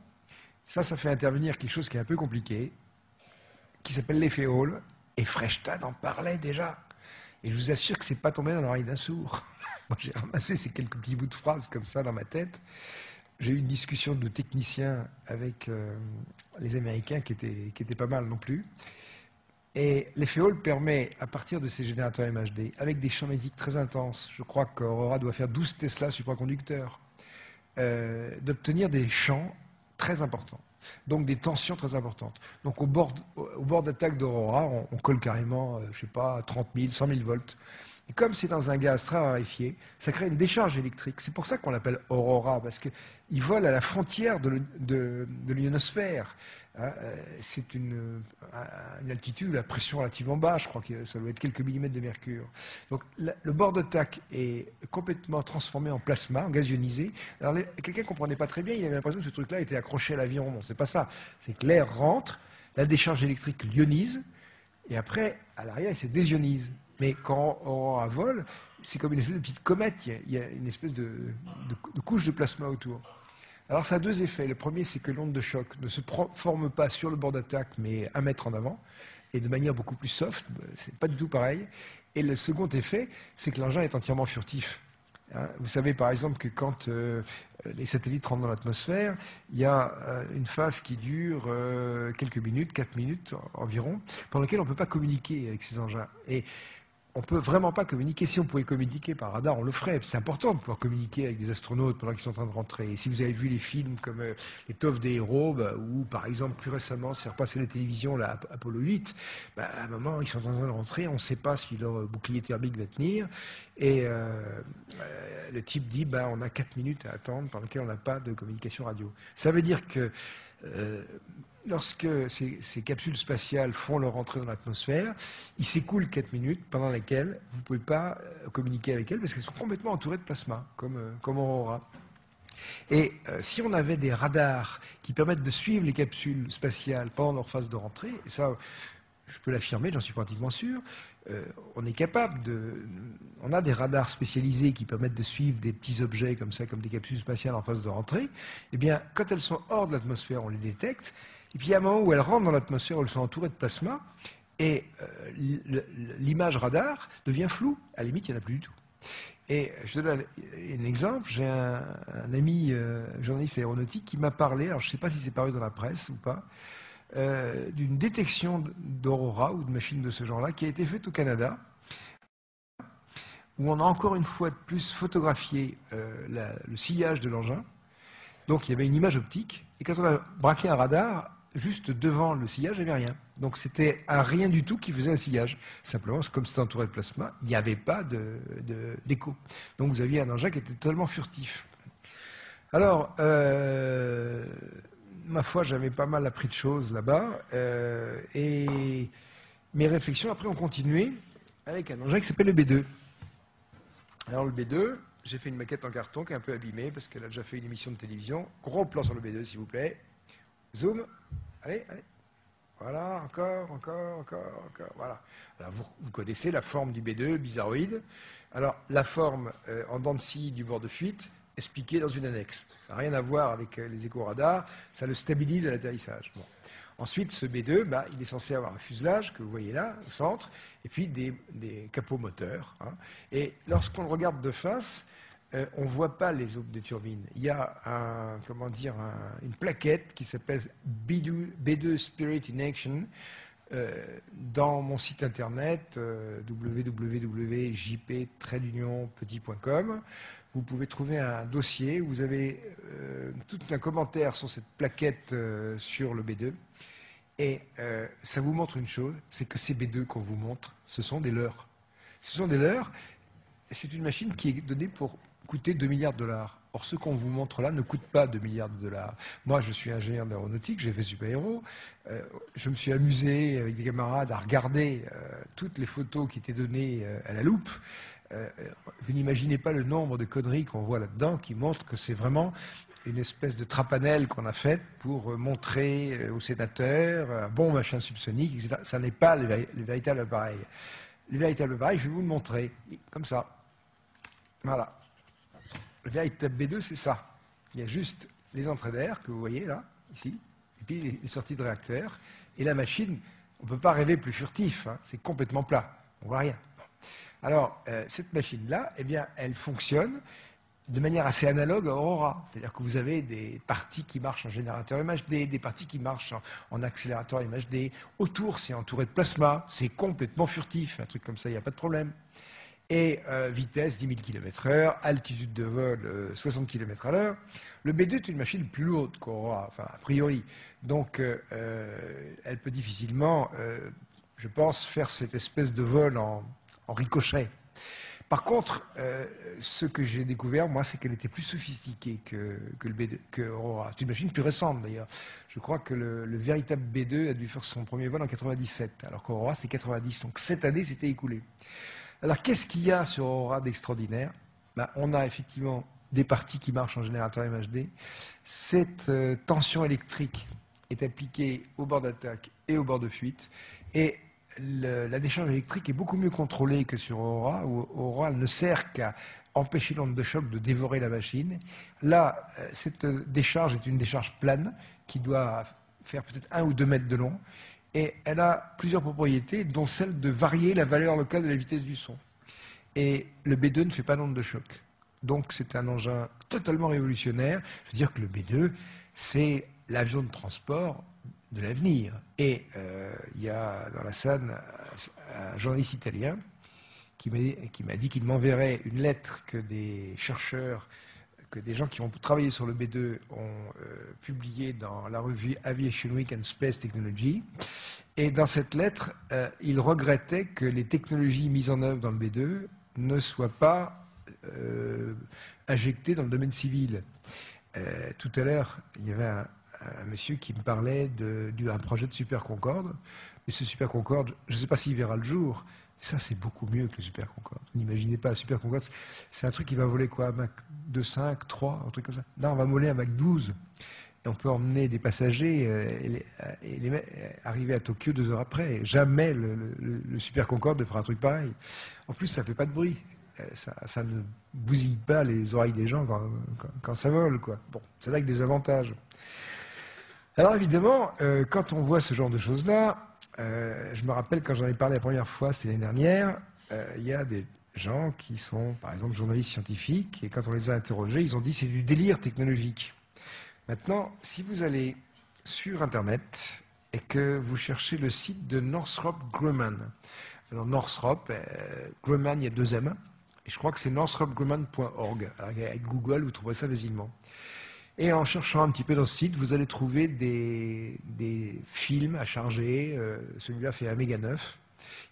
Ça fait intervenir quelque chose qui est un peu compliqué, qui s'appelle l'effet Hall. Et Freistadt en parlait déjà. Et je vous assure que ce n'est pas tombé dans l'oreille d'un sourd. Moi, j'ai ramassé ces quelques petits bouts de phrases comme ça dans ma tête. J'ai eu une discussion de technicien avec les Américains qui était pas mal non plus. Et l'effet Hall permet, à partir de ces générateurs MHD, avec des champs magnétiques très intenses, je crois qu'Aurora doit faire 12 Tesla supraconducteurs, d'obtenir des champs très importants. Donc des tensions très importantes. Donc au bord d'attaque d'Aurora, on colle carrément, je ne sais pas, 30 000, 100 000 volts. Et comme c'est dans un gaz très raréfié, ça crée une décharge électrique. C'est pour ça qu'on l'appelle Aurora, parce qu'il vole à la frontière de l'ionosphère. Hein, c'est une altitude où la pression est relativement basse, je crois que ça doit être quelques millimètres de mercure. Donc le bord d'attaque est complètement transformé en plasma, en gaz ionisé. Alors quelqu'un ne comprenait pas très bien, il avait l'impression que ce truc-là était accroché à l'avion. Non, c'est pas ça. C'est que l'air rentre, la décharge électrique l'ionise, et après, à l'arrière, il se désionise. Mais quand on vole, c'est comme une espèce de petite comète, il y a une espèce de couche de plasma autour. Alors ça a 2 effets. Le premier, c'est que l'onde de choc ne se forme pas sur le bord d'attaque, mais 1 mètre en avant, et de manière beaucoup plus soft, c'est pas du tout pareil. Et le second effet, c'est que l'engin est entièrement furtif. Hein, vous savez par exemple que quand les satellites rentrent dans l'atmosphère, il y a une phase qui dure quelques minutes, 4 minutes environ, pendant laquelle on ne peut pas communiquer avec ces engins. Et on ne peut vraiment pas communiquer. Si on pouvait communiquer par radar, on le ferait. C'est important de pouvoir communiquer avec des astronautes pendant qu'ils sont en train de rentrer. Et si vous avez vu les films comme L'étoffe des héros, ou par exemple plus récemment, c'est repassé à la télévision, là, Apollo 8, à un moment, ils sont en train de rentrer, on ne sait pas si leur bouclier thermique va tenir. Et le type dit, on a 4 minutes à attendre pendant lesquelles on n'a pas de communication radio. Ça veut dire que lorsque ces capsules spatiales font leur entrée dans l'atmosphère, il s'écoule 4 minutes pendant lesquelles vous ne pouvez pas communiquer avec elles parce qu'elles sont complètement entourées de plasma, comme Aurora. Et si on avait des radars qui permettent de suivre les capsules spatiales pendant leur phase de rentrée, et ça, je peux l'affirmer, j'en suis pratiquement sûr, on est capable on a des radars spécialisés qui permettent de suivre des petits objets comme ça, comme des capsules spatiales en phase de rentrée. Eh bien, quand elles sont hors de l'atmosphère, on les détecte. Et puis, à un moment où elles rentrent dans l'atmosphère, elles sont entourées de plasma, et l'image radar devient floue. À la limite, il n'y en a plus du tout. Et je te donne un exemple. J'ai un ami journaliste aéronautique qui m'a parlé, alors je ne sais pas si c'est paru dans la presse ou pas, d'une détection d'Aurora ou de machines de ce genre-là qui a été faite au Canada, où on a encore une fois de plus photographié le sillage de l'engin. Donc il y avait une image optique, et quand on a braqué un radar, juste devant le sillage, il n'y avait rien. Donc c'était un rien du tout qui faisait un sillage. Simplement, comme c'était entouré de plasma, il n'y avait pas d'écho. Donc vous aviez un engin qui était totalement furtif. Alors, ma foi, j'avais pas mal appris de choses là-bas, et mes réflexions après ont continué avec un engin qui s'appelle le B2. Alors le B2, j'ai fait une maquette en carton qui est un peu abîmée parce qu'elle a déjà fait une émission de télévision. Gros plan sur le B2, s'il vous plaît. Zoom. Allez, allez. Voilà, encore. Voilà. Alors, vous connaissez la forme du B2, bizarroïde. Alors, la forme en dents de scie du bord de fuite, expliquée dans une annexe. Ça n'a rien à voir avec les écho-radars, ça le stabilise à l'atterrissage. Bon. Ensuite, ce B2, il est censé avoir un fuselage, que vous voyez là, au centre, et puis des capots moteurs. Hein. Et lorsqu'on le regarde de face, on ne voit pas les aubes de turbine. Il y a une plaquette qui s'appelle B2 Spirit in Action. Dans mon site internet www.jp-petit.com, vous pouvez trouver un dossier où vous avez tout un commentaire sur cette plaquette sur le B2. Et ça vous montre une chose, c'est que ces B2 qu'on vous montre, ce sont des leurres. Ce sont des leurres. C'est une machine qui est donnée pour coûter 2 milliards de dollars. Or, ce qu'on vous montre là ne coûte pas 2 milliards de dollars. Moi, je suis ingénieur d'aéronautique, j'ai fait Super Héros. Je me suis amusé avec des camarades à regarder toutes les photos qui étaient données à la loupe. Vous n'imaginez pas le nombre de conneries qu'on voit là-dedans qui montrent que c'est vraiment une espèce de trapanel qu'on a faite pour montrer aux sénateurs un bon machin subsonique, etc. Ça n'est pas le véritable appareil. Le véritable appareil, je vais vous le montrer, comme ça. Voilà. Le véritable B2, c'est ça. Il y a juste les entrées d'air que vous voyez là, ici, et puis les sorties de réacteurs. Et la machine, on ne peut pas rêver plus furtif, hein, c'est complètement plat, on ne voit rien. Alors, cette machine-là, eh bien, elle fonctionne de manière assez analogue à Aurora. C'est-à-dire que vous avez des parties qui marchent en générateur MHD, des parties qui marchent en accélérateur MHD. Autour, c'est entouré de plasma, c'est complètement furtif, un truc comme ça, il n'y a pas de problème. Et vitesse 10 000 km/h, altitude de vol 60 km/h. Le B2 est une machine plus lourde qu'Aurora, enfin a priori. Donc elle peut difficilement, je pense, faire cette espèce de vol en ricochet. Par contre, ce que j'ai découvert, moi, c'est qu'elle était plus sophistiquée que le B2, que Aurora. C'est une machine plus récente, d'ailleurs. Je crois que le véritable B2 a dû faire son premier vol en 97, alors qu'Aurora, c'était 90. Donc cette année, c'était écoulé. Alors, qu'est-ce qu'il y a sur Aurora d'extraordinaire? On a effectivement des parties qui marchent en générateur MHD. Cette tension électrique est appliquée au bord d'attaque et au bord de fuite. Et la décharge électrique est beaucoup mieux contrôlée que sur Aurora, où Aurora ne sert qu'à empêcher l'onde de choc de dévorer la machine. Là, cette décharge est une décharge plane qui doit faire peut-être 1 ou 2 mètres de long. Et elle a plusieurs propriétés, dont celle de varier la valeur locale de la vitesse du son. Et le B2 ne fait pas d'onde de choc. Donc c'est un engin totalement révolutionnaire. Je veux dire que le B2, c'est l'avion de transport de l'avenir. Et il y a dans la salle un journaliste italien qui m'a dit qu'il m'enverrait une lettre que des chercheurs, que des gens qui ont travaillé sur le B2 ont publié dans la revue Aviation Week and Space Technology. Et dans cette lettre, il regrettait que les technologies mises en œuvre dans le B2 ne soient pas injectées dans le domaine civil. Tout à l'heure, il y avait un monsieur qui me parlait d'un projet de Super Concorde. Et ce Super Concorde, je ne sais pas s'il verra le jour. Ça, c'est beaucoup mieux que le Super Concorde. N'imaginez pas, le Super Concorde, c'est un truc qui va voler quoi, un Mach 2,5, 3, un truc comme ça. Là, on va voler un Mach 12. Et on peut emmener des passagers et arriver à Tokyo 2 heures après. Jamais le Super Concorde ne fera un truc pareil. En plus, ça ne fait pas de bruit. Ça ne bousille pas les oreilles des gens quand ça vole, quoi. Bon, c'est là que des avantages. Alors évidemment, quand on voit ce genre de choses-là, je me rappelle quand j'en ai parlé la première fois, c'était l'année dernière, il y a des gens qui sont, par exemple, journalistes scientifiques, et quand on les a interrogés, ils ont dit c'est du délire technologique. Maintenant, si vous allez sur Internet et que vous cherchez le site de Northrop Grumman, alors Northrop, Grumman, il y a 2 M, je crois que c'est northropgrumman.org. Avec Google, vous trouverez ça facilement. Et en cherchant un petit peu dans ce site, vous allez trouver des films à charger. Celui-là fait 1 méga 9.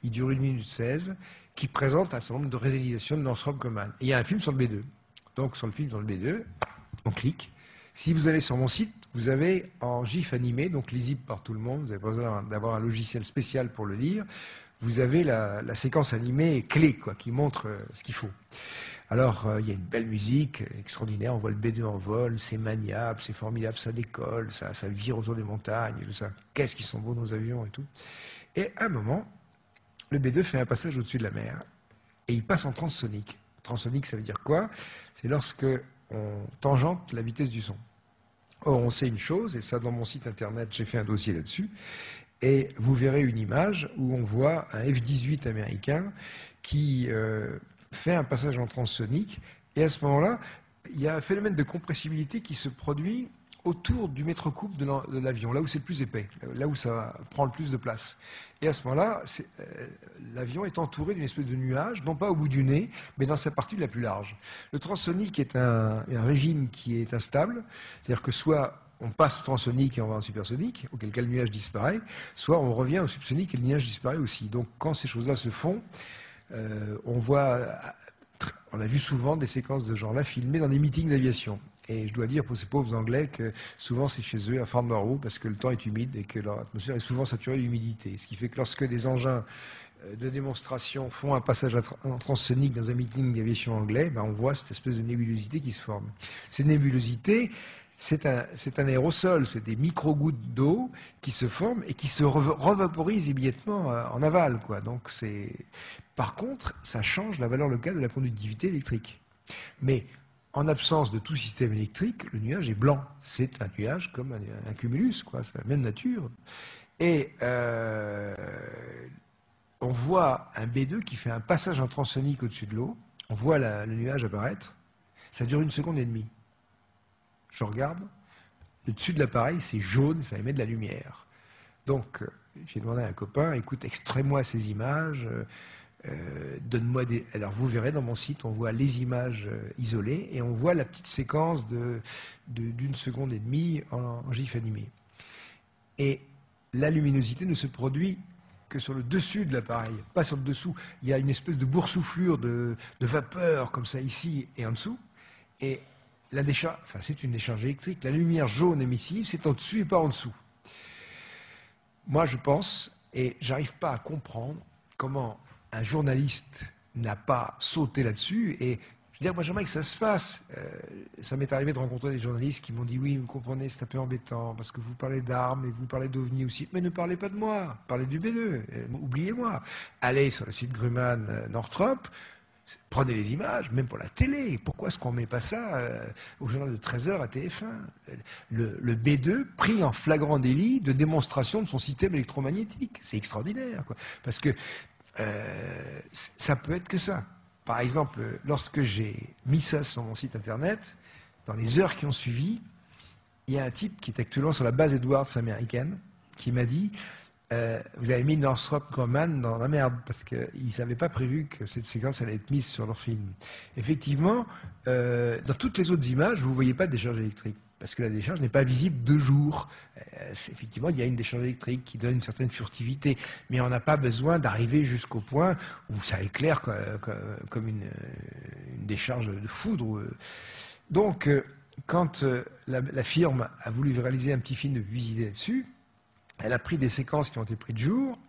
Il dure 1 minute 16, qui présente un certain nombre de réalisations de Northrop Grumman. Et il y a un film sur le B2. Donc, sur le film sur le B2, on clique. Si vous allez sur mon site, vous avez en GIF animé, donc lisible par tout le monde, vous n'avez pas besoin d'avoir un logiciel spécial pour le lire, vous avez la séquence animée clé, quoi, qui montre ce qu'il faut. Alors, il y a une belle musique extraordinaire, on voit le B2 en vol, c'est maniable, c'est formidable, ça décolle, ça vire autour des montagnes, tout ça. Qu'est-ce qu'ils sont beaux nos avions et tout. Et à un moment, le B2 fait un passage au-dessus de la mer, et il passe en transsonique. Transsonique, ça veut dire quoi? C'est lorsque on tangente la vitesse du son. Or, on sait une chose, et ça dans mon site internet, j'ai fait un dossier là-dessus, et vous verrez une image où on voit un F-18 américain qui fait un passage en transsonique, et à ce moment-là, il y a un phénomène de compressibilité qui se produit autour du mètre cube de l'avion, là où c'est le plus épais, là où ça prend le plus de place. Et à ce moment-là, l'avion est entouré d'une espèce de nuage, non pas au bout du nez, mais dans sa partie la plus large. Le transsonique est un régime qui est instable, c'est-à-dire que soit on passe au transsonique et on va en supersonique, auquel cas le nuage disparaît, soit on revient au subsonique et le nuage disparaît aussi. Donc quand ces choses-là se font, on a vu souvent des séquences de genre-là filmées dans des meetings d'aviation. Et je dois dire pour ces pauvres Anglais que souvent c'est chez eux à Farnborough parce que le temps est humide et que leur atmosphère est souvent saturée d'humidité. Ce qui fait que lorsque des engins de démonstration font un passage en transsonique dans un meeting d'aviation anglais, ben on voit cette espèce de nébulosité qui se forme. Cette nébulosité, c'est un aérosol, c'est des micro-gouttes d'eau qui se forment et qui se revaporisent immédiatement en aval, quoi. Donc par contre, ça change la valeur locale de la conductivité électrique. Mais en absence de tout système électrique, le nuage est blanc. C'est un nuage comme un cumulus, quoi. C'est la même nature. Et on voit un B2 qui fait un passage en transsonique au-dessus de l'eau. On voit le nuage apparaître. Ça dure 1 seconde et demie. Je regarde. Le dessus de l'appareil, c'est jaune, ça émet de la lumière. Donc, j'ai demandé à un copain, écoute, extrais-moi ces images. Donne-moi des... Alors vous verrez dans mon site, on voit les images isolées et on voit la petite séquence d'1 seconde et demie en GIF animé. Et la luminosité ne se produit que sur le dessus de l'appareil, pas sur le dessous. Il y a une espèce de boursouflure de vapeur comme ça ici et en dessous. Et la décharge, enfin c'est une décharge électrique, la lumière jaune émissive, c'est en dessus et pas en dessous. Moi je pense, et j'arrive pas à comprendre comment un journaliste n'a pas sauté là-dessus. Et je veux dire, moi j'aimerais que ça se fasse. Ça m'est arrivé de rencontrer des journalistes qui m'ont dit oui, vous comprenez, c'est un peu embêtant parce que vous parlez d'armes et vous parlez d'OVNI aussi. Mais ne parlez pas de moi, parlez du B2. Oubliez-moi. Allez sur le site Grumman Northrop, prenez les images, même pour la télé. Pourquoi est-ce qu'on ne met pas ça au journal de 13h à TF1 ? Le B2 pris en flagrant délit de démonstration de son système électromagnétique. C'est extraordinaire, quoi. Parce que ça peut être que ça. Par exemple, lorsque j'ai mis ça sur mon site internet, dans les heures qui ont suivi, il y a un type qui est actuellement sur la base Edwards américaine qui m'a dit vous avez mis Northrop Grumman dans la merde parce qu'ils n'avaient pas prévu que cette séquence allait être mise sur leur film. Effectivement, dans toutes les autres images, vous ne voyez pas de décharge électrique. Parce que la décharge n'est pas visible de jour. Effectivement, il y a une décharge électrique qui donne une certaine furtivité, mais on n'a pas besoin d'arriver jusqu'au point où ça éclaire comme une décharge de foudre. Donc, quand la firme a voulu réaliser un petit film de publicité là-dessus, elle a pris des séquences qui ont été prises de jour,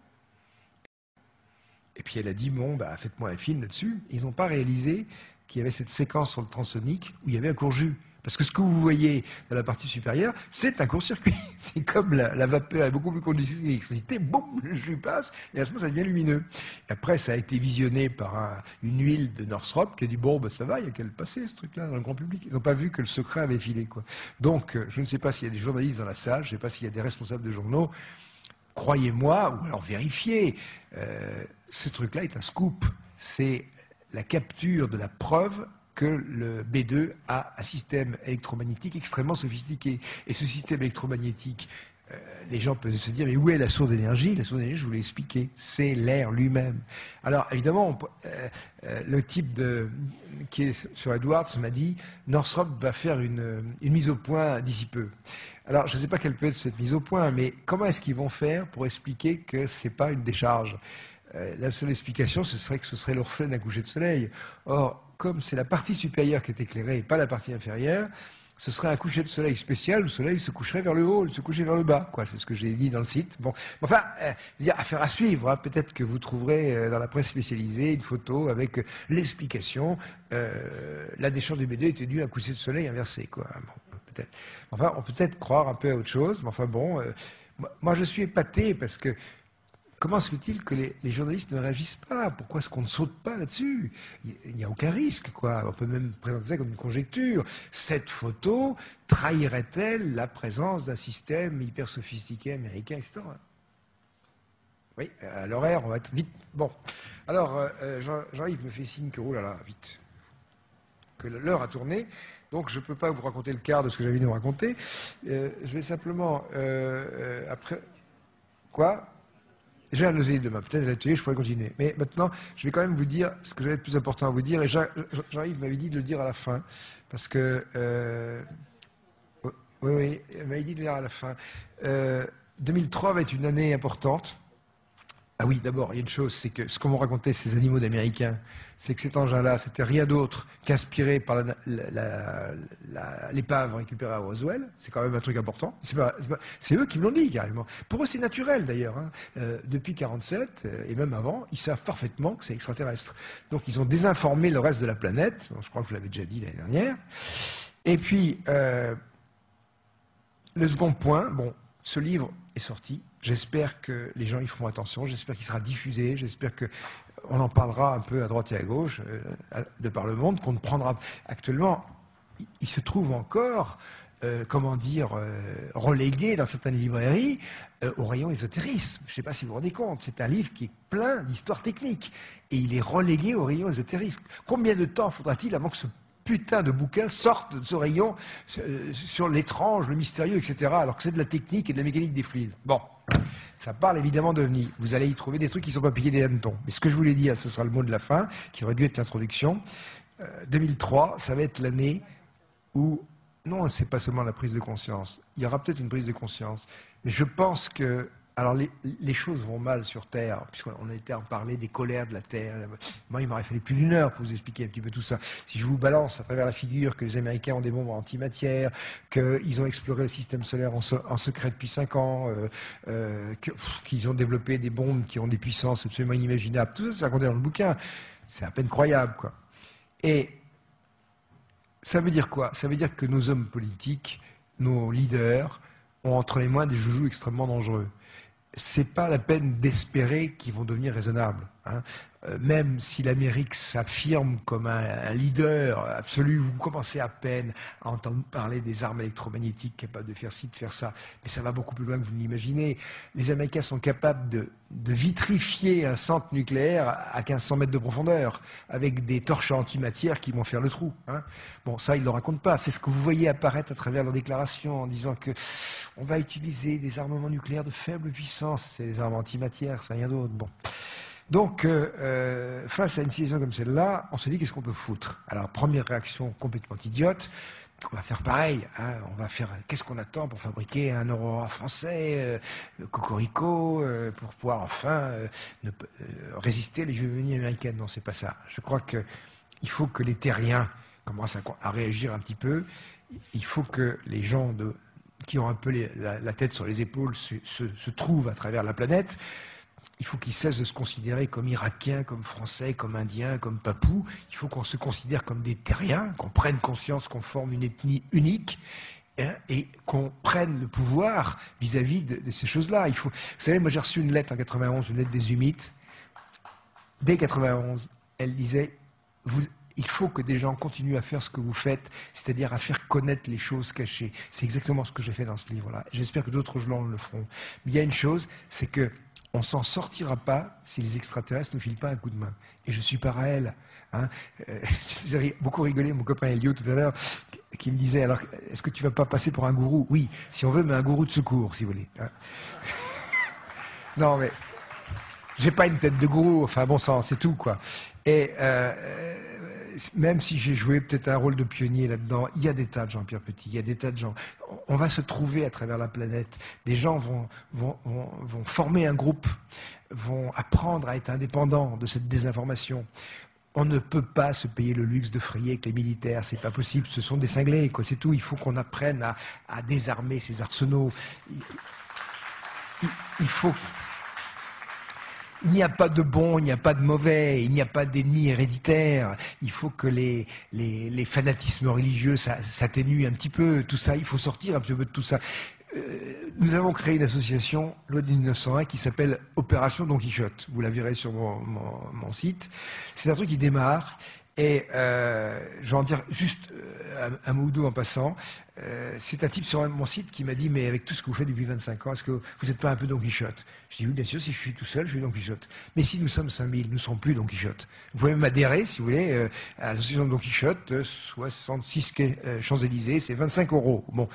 et puis elle a dit, bon, bah, faites-moi un film là-dessus. Ils n'ont pas réalisé qu'il y avait cette séquence sur le transsonique où il y avait un court-jus. Parce que ce que vous voyez dans la partie supérieure, c'est un court-circuit. C'est comme la vapeur est beaucoup plus conductive que l'électricité, boum, le jus passe, et à ce moment, ça devient lumineux. Et après, ça a été visionné par une huile de Northrop qui a dit, bon, ben, ça va, il y a qu'à le passer, ce truc-là, dans le grand public. Ils n'ont pas vu que le secret avait filé, quoi. Donc, je ne sais pas s'il y a des journalistes dans la salle, je ne sais pas s'il y a des responsables de journaux. Croyez-moi, ou alors vérifiez, ce truc-là est un scoop. C'est la capture de la preuve que le B2 a un système électromagnétique extrêmement sophistiqué. Et ce système électromagnétique les gens peuvent se dire, mais où est la source d'énergie? La source d'énergie, je vous l'ai expliqué, c'est l'air lui-même. Alors, évidemment, le type qui est sur Edwards m'a dit, Northrop va faire une mise au point d'ici peu. Alors, je ne sais pas quelle peut être cette mise au point, mais comment est-ce qu'ils vont faire pour expliquer que ce n'est pas une décharge? La seule explication, ce serait que ce serait le reflet d'un coucher de soleil. Or, comme c'est la partie supérieure qui est éclairée et pas la partie inférieure, ce serait un coucher de soleil spécial, le soleil se coucherait vers le haut, se coucherait vers le bas, quoi. C'est ce que j'ai dit dans le site. Bon, enfin, affaire à suivre, hein. Peut-être que vous trouverez dans la presse spécialisée une photo avec l'explication, la décharge du BD était due à un coucher de soleil inversé, quoi. Bon, peut-être. Enfin, on peut peut-être croire un peu à autre chose, mais enfin bon, moi je suis épaté parce que comment se fait-il que les journalistes ne réagissent pas? Pourquoi est-ce qu'on ne saute pas là-dessus? Il n'y a aucun risque, quoi. On peut même présenter ça comme une conjecture. Cette photo trahirait-elle la présence d'un système hyper sophistiqué américain, etc. Oui, à l'horaire, on va être vite. Bon. Alors, Jean-Yves me fait signe que, oh là là, vite, que l'heure a tourné. Donc, je ne peux pas vous raconter le quart de ce que j'avais de vous raconter. Je vais simplement, après... Quoi? J'ai un nausée demain, peut-être à l'atelier, je pourrais continuer. Mais maintenant, je vais quand même vous dire ce que j'avais de plus important à vous dire. Et Jean-Yves m'avait dit de le dire à la fin. Parce que... oui, il m'avait dit de le dire à la fin. 2003 va être une année importante. Ah oui, d'abord, il y a une chose, c'est que ce qu'on m'a raconté ces animaux d'Américains, c'est que cet engin-là, c'était rien d'autre qu'inspiré par l'épave récupérée à Roswell. C'est quand même un truc important. C'est eux qui me l'ont dit, carrément. Pour eux, c'est naturel, d'ailleurs. Hein. Depuis 1947, et même avant, ils savent parfaitement que c'est extraterrestre. Donc, ils ont désinformé le reste de la planète. Bon, je crois que vous l'avez déjà dit l'année dernière. Et puis, le second point, bon, ce livre est sorti. J'espère que les gens y feront attention, j'espère qu'il sera diffusé, j'espère qu'on en parlera un peu à droite et à gauche de par le monde, qu'on ne prendra... Actuellement, il se trouve encore, relégué dans certaines librairies au rayon ésotérisme. Je ne sais pas si vous vous rendez compte, c'est un livre qui est plein d'histoires techniques et il est relégué au rayon ésotérisme. Combien de temps faudra-t-il avant que ce putain de bouquin sortent de ce rayon sur l'étrange, le mystérieux, etc., alors que c'est de la technique et de la mécanique des fluides. Bon, ça parle évidemment d'OVNI. Vous allez y trouver des trucs qui ne sont pas payés des hannetons. Mais ce que je voulais dire, ce sera le mot de la fin, qui aurait dû être l'introduction. 2003, ça va être l'année où, non, c'est pas seulement la prise de conscience. Il y aura peut-être une prise de conscience. Mais je pense que... Alors, les choses vont mal sur Terre, puisqu'on a été en parler des colères de la Terre. Moi, il m'aurait fallu plus d'une heure pour vous expliquer un petit peu tout ça. Si je vous balance à travers la figure que les Américains ont des bombes antimatière, qu'ils ont exploré le système solaire en secret depuis 5 ans, qu'ils ont développé des bombes qui ont des puissances absolument inimaginables, tout ça, c'est raconté dans le bouquin. C'est à peine croyable, quoi. Et ça veut dire quoi? Ça veut dire que nos hommes politiques, nos leaders, ont entre les mains des joujoux extrêmement dangereux. C'est pas la peine d'espérer qu'ils vont devenir raisonnables. Hein. Même si l'Amérique s'affirme comme un leader absolu, vous commencez à peine à entendre parler des armes électromagnétiques capables de faire ci, de faire ça. Mais ça va beaucoup plus loin que vous ne l'imaginez. Les Américains sont capables de vitrifier un centre nucléaire à 1500 mètres de profondeur, avec des torches antimatière qui vont faire le trou. Hein. Bon, ça, ils ne le racontent pas. C'est ce que vous voyez apparaître à travers leurs déclarations en disant que on va utiliser des armements nucléaires de faible puissance. C'est des armes antimatière, c'est rien d'autre. Bon. Donc, face à une situation comme celle-là, on se dit qu'est-ce qu'on peut foutre? Alors, première réaction complètement idiote, on va faire pareil. Hein, on va faire. Qu'est-ce qu'on attend pour fabriquer un Aurora français, Cocorico, pour pouvoir enfin résister les géonies américaines? Non, c'est pas ça. Je crois qu'il faut que les terriens commencent à réagir un petit peu. Il faut que les gens qui ont un peu la tête sur les épaules se trouvent à travers la planète. Il faut qu'ils cessent de se considérer comme Irakiens, comme Français, comme Indiens, comme Papous. Il faut qu'on se considère comme des terriens, qu'on prenne conscience qu'on forme une ethnie unique, hein, et qu'on prenne le pouvoir vis-à-vis de ces choses-là. Vous savez, moi j'ai reçu une lettre en 91, une lettre des Humites. Dès 91, elle disait il faut que des gens continuent à faire ce que vous faites, c'est-à-dire à faire connaître les choses cachées. C'est exactement ce que j'ai fait dans ce livre-là. J'espère que d'autres gens le feront. Mais il y a une chose, c'est que on ne s'en sortira pas si les extraterrestres ne filent pas un coup de main. Et je suis pas à elle. Hein. Je faisais beaucoup rigoler mon copain Elio tout à l'heure. qui me disait, alors, est-ce que tu vas pas passer pour un gourou? Oui, si on veut, mais un gourou de secours, si vous voulez. Hein. Non, mais j'ai pas une tête de gourou, enfin bon sang, c'est tout, quoi. Et même si j'ai joué peut-être un rôle de pionnier là-dedans, il y a des tas de Jean-Pierre Petit, il y a des tas de gens. On va se trouver à travers la planète. Des gens vont former un groupe, vont apprendre à être indépendants de cette désinformation. On ne peut pas se payer le luxe de frayer avec les militaires, c'est pas possible, ce sont des cinglés, quoi, c'est tout. Il faut qu'on apprenne à désarmer ces arsenaux. Il faut... Il n'y a pas de bon, il n'y a pas de mauvais, il n'y a pas d'ennemis héréditaires. Il faut que les fanatismes religieux s'atténuent un petit peu, tout ça. Il faut sortir un petit peu de tout ça. Nous avons créé une association, loi de 1901, qui s'appelle Opération Don Quichotte. Vous la verrez sur mon site. C'est un truc qui démarre. Et je vais en dire juste un mot ou deux en passant. C'est un type sur mon site qui m'a dit, mais avec tout ce que vous faites depuis 25 ans, est-ce que vous n'êtes pas un peu Don Quichotte? Je dis oui, bien sûr, si je suis tout seul, je suis Don Quichotte. Mais si nous sommes 5000, nous ne sommes plus Don Quichotte. Vous pouvez même adhérer, si vous voulez, à l'association Don Quichotte, 66 Champs-Élysées, c'est 25 €. Bon.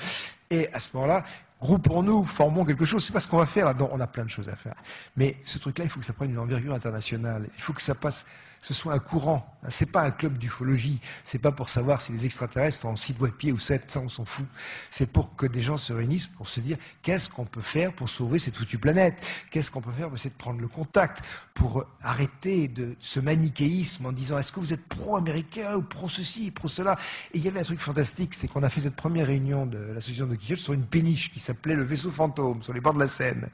Et à ce moment-là, groupons-nous, formons quelque chose. C'est pas ce qu'on va faire là-dedans. On a plein de choses à faire. Mais ce truc-là, il faut que ça prenne une envergure internationale. Il faut que ça passe, ce soit un courant. C'est pas un club d'ufologie. C'est pas pour savoir si les extraterrestres ont 6 doigts de pied ou 7, ça on s'en fout. C'est pour que des gens se réunissent pour se dire qu'est-ce qu'on peut faire pour sauver cette foutue planète? Qu'est-ce qu'on peut faire pour essayer de prendre le contact? Pour arrêter de ce manichéisme en disant est-ce que vous êtes pro-américain ou pro-ceci, pro-cela? Et il y avait un truc fantastique, c'est qu'on a fait cette première réunion de l'association de Quichotte sur une péniche qui s'appelait le vaisseau fantôme, sur les bords de la Seine.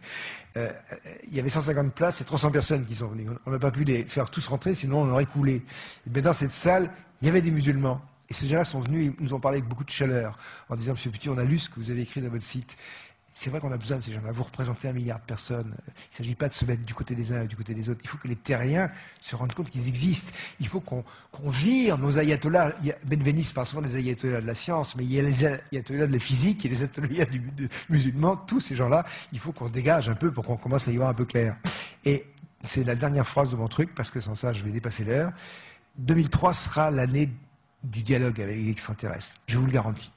Il y avait 150 places et 300 personnes qui sont venues. On n'a pas pu les faire tous rentrer, sinon on aurait coulé. Mais dans cette salle, il y avait des musulmans. Et ces gens-là sont venus, ils nous ont parlé avec beaucoup de chaleur, en disant, Monsieur Petit, on a lu ce que vous avez écrit dans votre site. C'est vrai qu'on a besoin de ces gens-là. Vous représentez 1 milliard de personnes. Il ne s'agit pas de se mettre du côté des uns et du côté des autres. Il faut que les terriens se rendent compte qu'ils existent. Il faut qu'on vire nos ayatollahs. Benveniste parle souvent des ayatollahs de la science, mais il y a les ayatollahs de la physique et les ayatollahs du musulman. Tous ces gens-là, il faut qu'on dégage un peu pour qu'on commence à y voir un peu clair. Et c'est la dernière phrase de mon truc, parce que sans ça, je vais dépasser l'heure. 2003 sera l'année du dialogue avec les extraterrestres. Je vous le garantis.